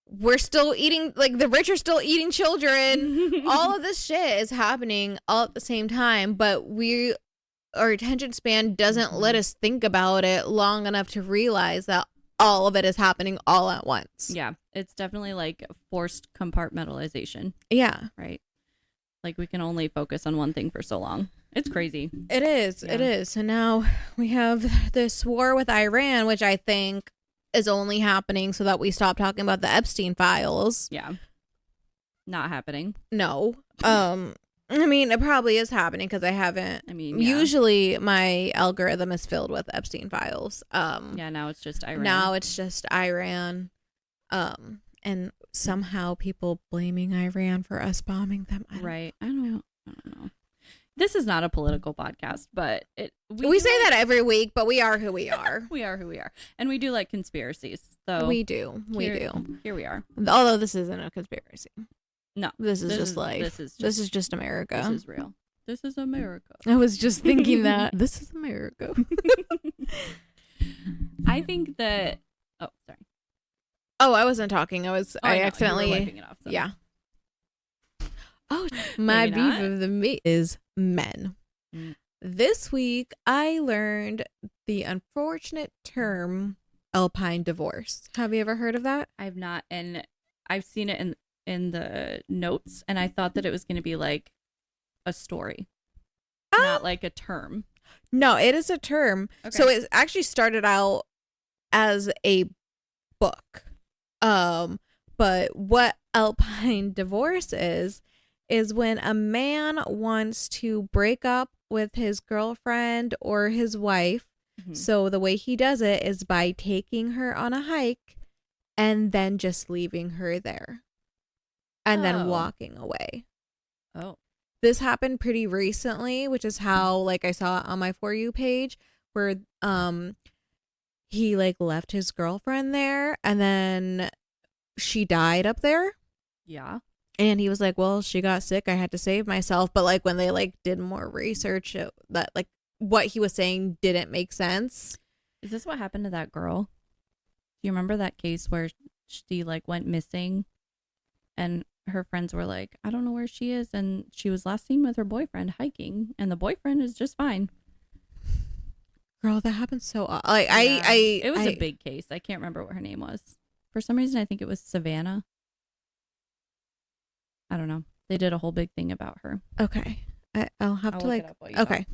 We're still eating, like the rich are still eating children. All of this shit is happening all at the same time, but our attention span doesn't let us think about it long enough to realize that all of it is happening all at once. Yeah, it's definitely like forced compartmentalization. Yeah. Right. Like we can only focus on one thing for so long. It's crazy. It is. Yeah. It is. So now we have this war with Iran, which I think is only happening so that we stop talking about the Epstein files. Yeah. Not happening. No. I mean, it probably is happening because I haven't. I mean, usually my algorithm is filled with Epstein files. Yeah, now it's just Iran. And somehow people blaming Iran for us bombing them. I don't know. This is not a political podcast, but we say that every week, but we are who we are. We are who we are. And we do like conspiracies. So we do. Here we are. Although this isn't a conspiracy. No. This is just life. This is just America. This is real. This is America. I was just thinking that. This is America. I think that sorry. Oh, I wasn't talking. I accidentally wiping it off, so. Yeah. Oh, my beef of the meat is men. This week, I learned the unfortunate term alpine divorce. Have you ever heard of that? I've not, and I've seen it in the notes, and I thought that it was going to be like a story, not like a term. No, it is a term. Okay. So it actually started out as a book. But what alpine divorce is when a man wants to break up with his girlfriend or his wife. So the way he does it is by taking her on a hike and then just leaving her there and then walking away. Oh, this happened pretty recently, which is how like I saw it on my For You page where he like left his girlfriend there and then she died up there. Yeah. And he was like, well, she got sick. I had to save myself. But like when they like did more research, that like what he was saying didn't make sense. Is this what happened to that girl? Do you remember that case where she like went missing and her friends were like, I don't know where she is. And she was last seen with her boyfriend hiking and the boyfriend is just fine. Girl, that happens so like yeah. It was a big case. I can't remember what her name was. For some reason, I think it was Savannah. I don't know. They did a whole big thing about her. Okay. I'll have to like, okay.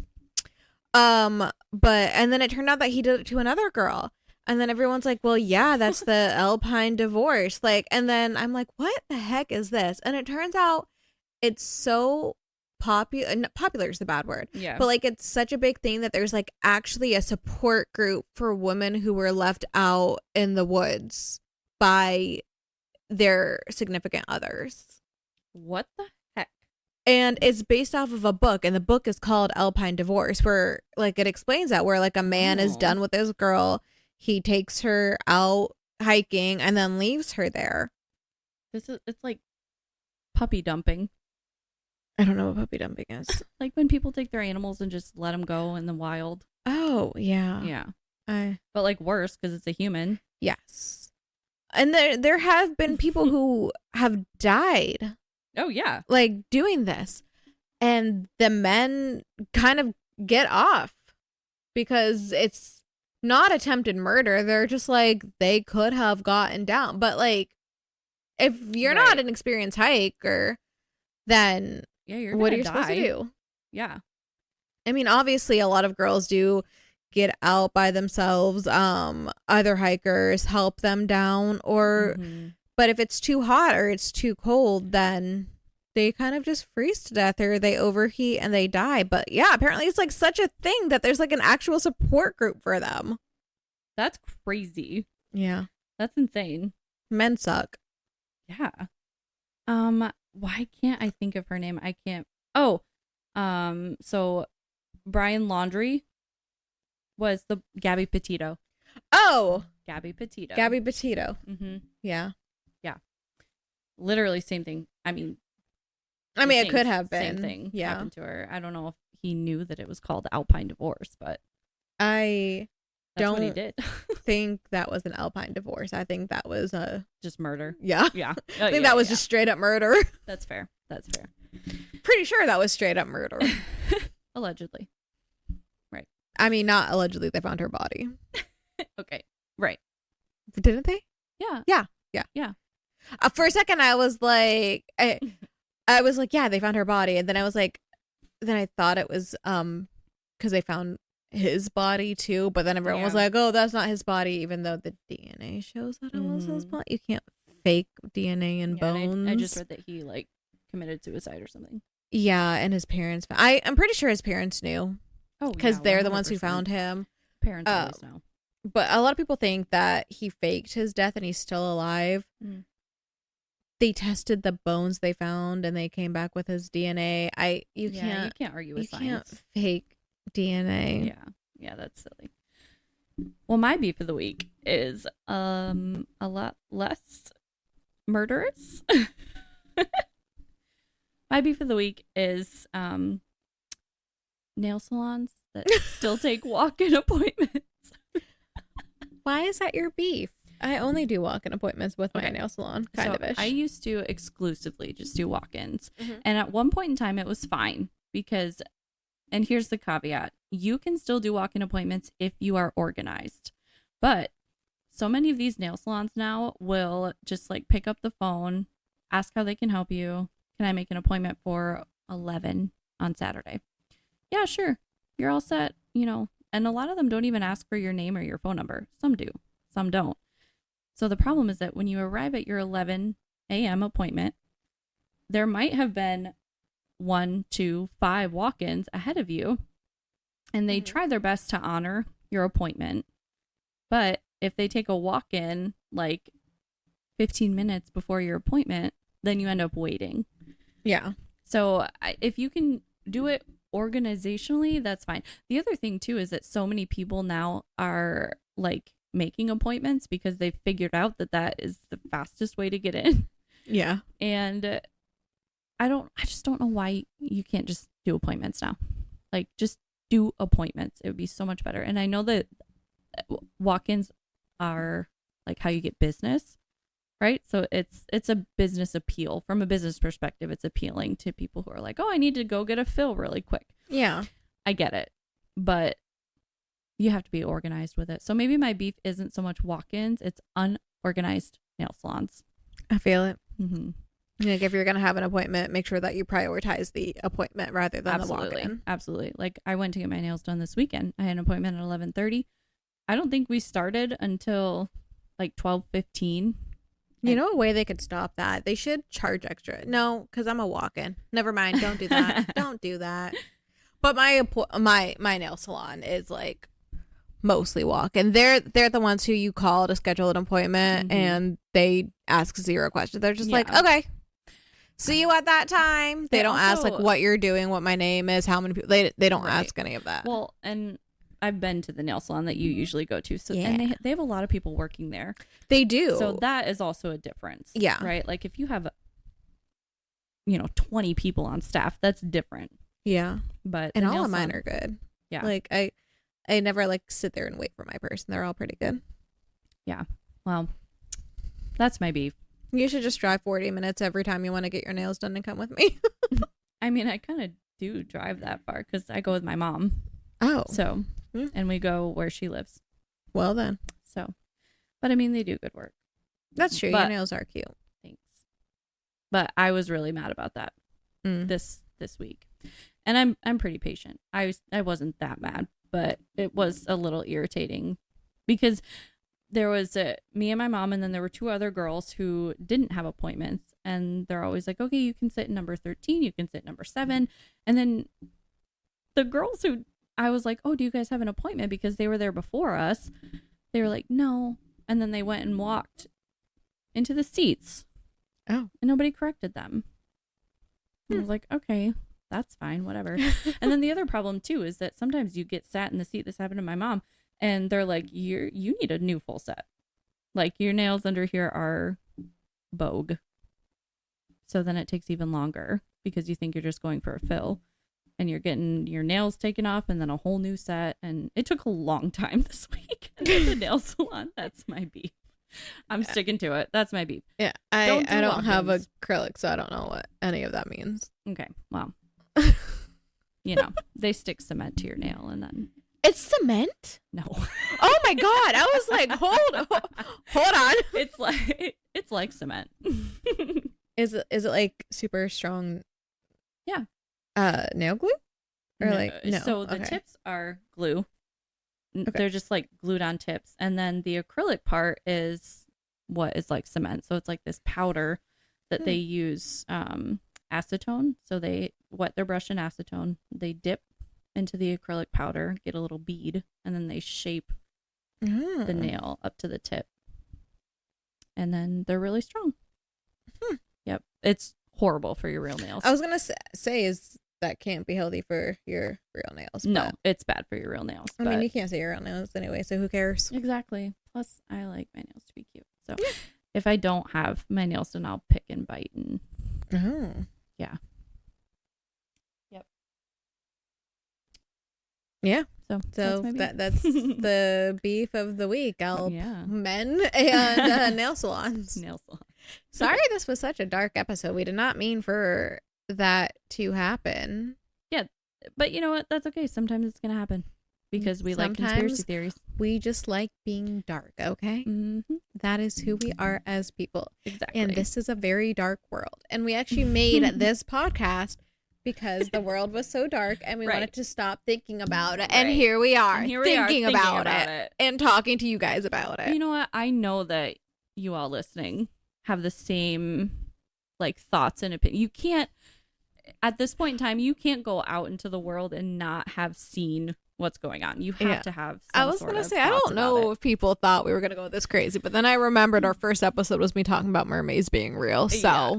Talk. But, and then it turned out that he did it to another girl. And then everyone's like, well, yeah, that's the Alpine divorce. Like, and then I'm like, what the heck is this? And it turns out it's so popular is the bad word. Yeah. But like, it's such a big thing that there's like actually a support group for women who were left out in the woods by their significant others. What the heck? And it's based off of a book, and the book is called Alpine Divorce, where like it explains that, where like a man is done with this girl, he takes her out hiking and then leaves her there. It's like puppy dumping. I don't know what puppy dumping is. Like when people take their animals and just let them go in the wild. Oh, yeah. Yeah. But like worse because it's a human. Yes. And there have been people who have died. Oh, yeah. Like doing this. And the men kind of get off because it's not attempted murder. They're just like, they could have gotten down. But like, if you're not an experienced hiker, then what are you supposed to do? Yeah. I mean, obviously, a lot of girls do get out by themselves. Other hikers help them down, or but if it's too hot or it's too cold, then they kind of just freeze to death or they overheat and they die. But yeah, apparently it's like such a thing that there's like an actual support group for them. That's crazy. Yeah. That's insane. Men suck. Yeah. Why can't I think of her name? I can't. Oh, so Brian Laundrie was the Gabby Petito. Oh, Gabby Petito. Mm-hmm. Yeah. Literally same thing. I mean, it could have been. Same thing Yeah. happened to her. I don't know if he knew that it was called Alpine Divorce, but I that's what he did. think that was an Alpine divorce. I think that was just murder. Yeah. Yeah. I think that was just straight up murder. That's fair. Pretty sure that was straight up murder. Allegedly. Right. I mean, not allegedly. They found her body. Okay. Right. Didn't they? Yeah. For a second, I was like, I was like, yeah, they found her body, and then I was like, then I thought it was because they found his body too, but then everyone was like, oh, that's not his body, even though the DNA shows that it was his body. You can't fake DNA in bones. I just read that he like committed suicide or something. Yeah, and his parents. I'm pretty sure his parents knew. Oh, because they're the ones who found him. Parents always know. But a lot of people think that he faked his death and he's still alive. They tested the bones they found and they came back with his DNA. You can't argue with science. You can't fake DNA. Yeah, that's silly. Well, my beef of the week is a lot less murderous. My beef of the week is nail salons that still take walk-in appointments. Why is that your beef? I only do walk-in appointments with my nail salon, kind of ish. I used to exclusively just do walk-ins. And at one point in time, it was fine because, and here's the caveat, you can still do walk-in appointments if you are organized. But so many of these nail salons now will just like pick up the phone, ask how they can help you. Can I make an appointment for 11 on Saturday? Yeah, sure. You're all set, and a lot of them don't even ask for your name or your phone number. Some do, some don't. So the problem is that when you arrive at your 11 a.m. appointment, there might have been 1, 2, 5 walk-ins ahead of you, and they try their best to honor your appointment. But if they take a walk-in like 15 minutes before your appointment, then you end up waiting. Yeah. So if you can do it organizationally, that's fine. The other thing too is that so many people now are like making appointments because they figured out that that is the fastest way to get in. Yeah. And I just don't know why you can't just do appointments now. Like, just do appointments. It would be so much better. And I know that walk-ins are like how you get business, right? So it's a business appeal. From a business perspective, it's appealing to people who are like, oh, I need to go get a fill really quick. Yeah. I get it. But you have to be organized with it. So maybe my beef isn't so much walk-ins, it's unorganized nail salons. I feel it. Mm-hmm. Like, if you're going to have an appointment, make sure that you prioritize the appointment rather than the walk-in. Absolutely. Like, I went to get my nails done this weekend. I had an appointment at 11:30. I don't think we started until like 12:15. You know a way they could stop that? They should charge extra. No, because I'm a walk-in. Never mind. Don't do that. Don't do that. But my nail salon is like mostly walk-in. They're the ones who you call to schedule an appointment, and they ask 0 questions. They're just like, okay, see you at that time. They don't ask like what you're doing, what my name is, how many people. They don't ask any of that. Well, and I've been to the nail salon that you usually go to. So and they have a lot of people working there. They do. So that is also a difference. Yeah. Right? Like, if you have 20 people on staff, that's different. Yeah. But and all of mine are good. Yeah. Like, I never like sit there and wait for my person. They're all pretty good. Yeah. Well, that's my beef. You should just drive 40 minutes every time you want to get your nails done and come with me. I mean, I kind of do drive that far because I go with my mom. Oh. So, and we go where she lives. Well then. So, but I mean, they do good work. That's true. Your nails are cute. Thanks. But I was really mad about that this week. And I'm pretty patient. I wasn't that mad, but it was a little irritating because there was me and my mom, and then there were 2 other girls who didn't have appointments, and they're always like, okay, you can sit in number 13, you can sit number 7. And then the girls who I was like, oh, do you guys have an appointment? Because they were there before us. They were like, no. And then they went and walked into the seats. Oh. And nobody corrected them. I was like, okay, that's fine, whatever. And then the other problem too is that sometimes you get sat in the seat. This happened to my mom, and they're like, you need a new full set. Like, your nails under here are bogue. So then it takes even longer because you think you're just going for a fill, and you're getting your nails taken off and then a whole new set. And it took a long time this week at the nail salon. That's my beef. I'm sticking to it. That's my beef. Yeah. I don't have acrylic, so I don't know what any of that means. Okay. Well, they stick cement to your nail and then. It's cement? No. Oh my God. I was like, hold on. It's like cement. Is it like super strong? Yeah. Nail glue? Or no. So the tips are glue. Okay. They're just like glued on tips. And then the acrylic part is what is like cement. So it's like this powder that they use acetone. So they wet their brush in acetone. They dip into the acrylic powder, get a little bead, and then they shape the nail up to the tip. And then they're really strong. Yep. It's horrible for your real nails. I was going to say is that can't be healthy for your real nails. No, it's bad for your real nails. I mean, you can't see your real nails anyway, so who cares? Exactly. Plus, I like my nails to be cute. So if I don't have my nails done, I'll pick and bite. And yeah. Yep. Yeah. So that's the beef of the week. Men and nail salons. Nail salons. Sorry, this was such a dark episode. We did not mean for that to happen. Yeah, but you know what? That's okay. Sometimes it's gonna happen because we like conspiracy theories. We just like being dark. Okay, That is who we are as people. Exactly. And this is a very dark world. And we actually made this podcast because the world was so dark, and we wanted to stop thinking about it. And here we are, thinking about it and talking to you guys about it. You know what? I know that you all listening have the same like thoughts and opinions. You can't. At this point in time, you can't go out into the world and not have seen what's going on. You have to have some I was going to say, I don't know if people thought we were going to go this crazy, but then I remembered our first episode was me talking about mermaids being real. So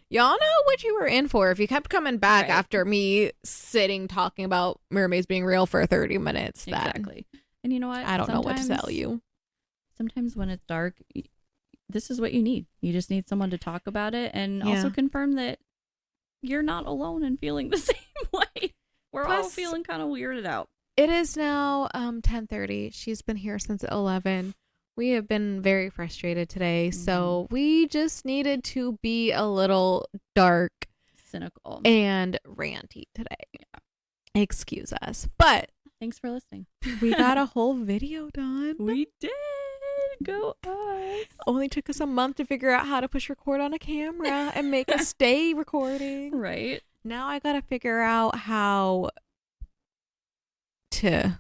y'all know what you were in for if you kept coming back after me sitting talking about mermaids being real for 30 minutes. Then. Exactly. And you know what? I don't know what to tell you. sometimes when it's dark, this is what you need. You just need someone to talk about it and also confirm that you're not alone in feeling the same way. We're all feeling kind of weirded out. It is now 10:30. She's been here since 11. We have been very frustrated today, so we just needed to be a little dark, cynical, and ranty today. Yeah. Excuse us. But thanks for listening. We got a whole video done. We did. Go us. Only took us a month to figure out how to push record on a camera and make us stay recording. Right. Now I got to figure out how to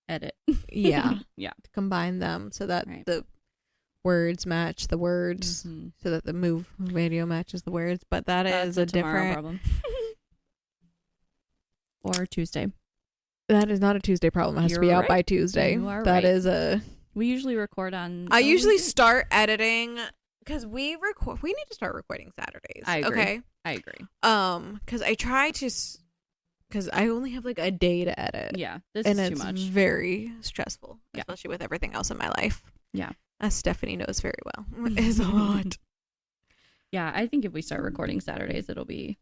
edit. Yeah. Yeah. To combine them so that the words match the words, so that the video matches the words. But that's a different problem. Or Tuesday. That is not a Tuesday problem. It has to be out by Tuesday. You are that right. is a. We usually record on. I usually start editing because we need to start recording Saturdays. I agree. Okay. I agree. Because I try to. Because I only have like a day to edit. Yeah, this is too much. And it's very stressful, especially with everything else in my life. Yeah. As Stephanie knows very well. Is a lot. Yeah, I think if we start recording Saturdays, it'll be...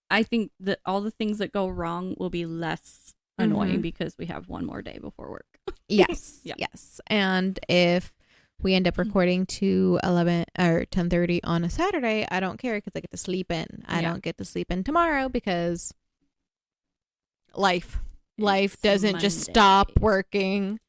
I think that all the things that go wrong will be less annoying because we have one more day before work. Yes. Yes. And if we end up recording to 11 or 10:30 on a Saturday, I don't care because I get to sleep in. I don't get to sleep in tomorrow because life doesn't just stop working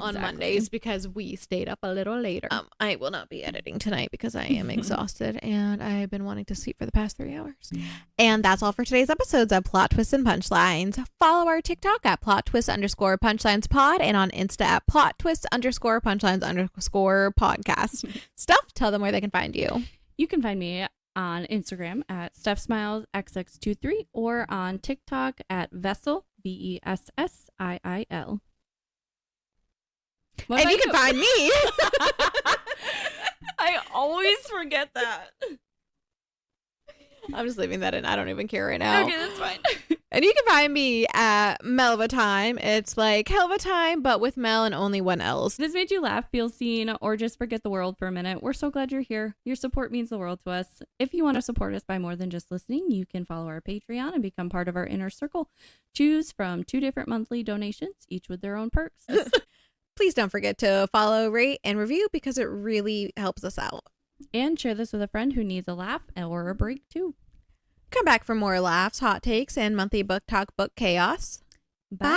on Mondays because we stayed up a little later. I will not be editing tonight because I am exhausted and I've been wanting to sleep for the past 3 hours. And that's all for today's episodes of Plot Twists and Punchlines. Follow our TikTok at plot_twist_punchlines_pod and on Insta at plot_twist_punchlines_podcast. Steph, tell them where they can find you. You can find me on Instagram at StephSmilesXX23 or on TikTok at Vessel, VESSIIL. And you can find me. I always forget that. I'm just leaving that in. I don't even care right now. Okay, that's fine. And you can find me at Mel of a Time. It's like Hell of a Time, but with Mel and only one else. This made you laugh, feel seen, or just forget the world for a minute. We're so glad you're here. Your support means the world to us. If you want to support us by more than just listening, you can follow our Patreon and become part of our inner circle. Choose from 2 different monthly donations, each with their own perks. Please don't forget to follow, rate, and review because it really helps us out. And share this with a friend who needs a laugh or a break too. Come back for more laughs, hot takes, and monthly book talk book chaos. Bye.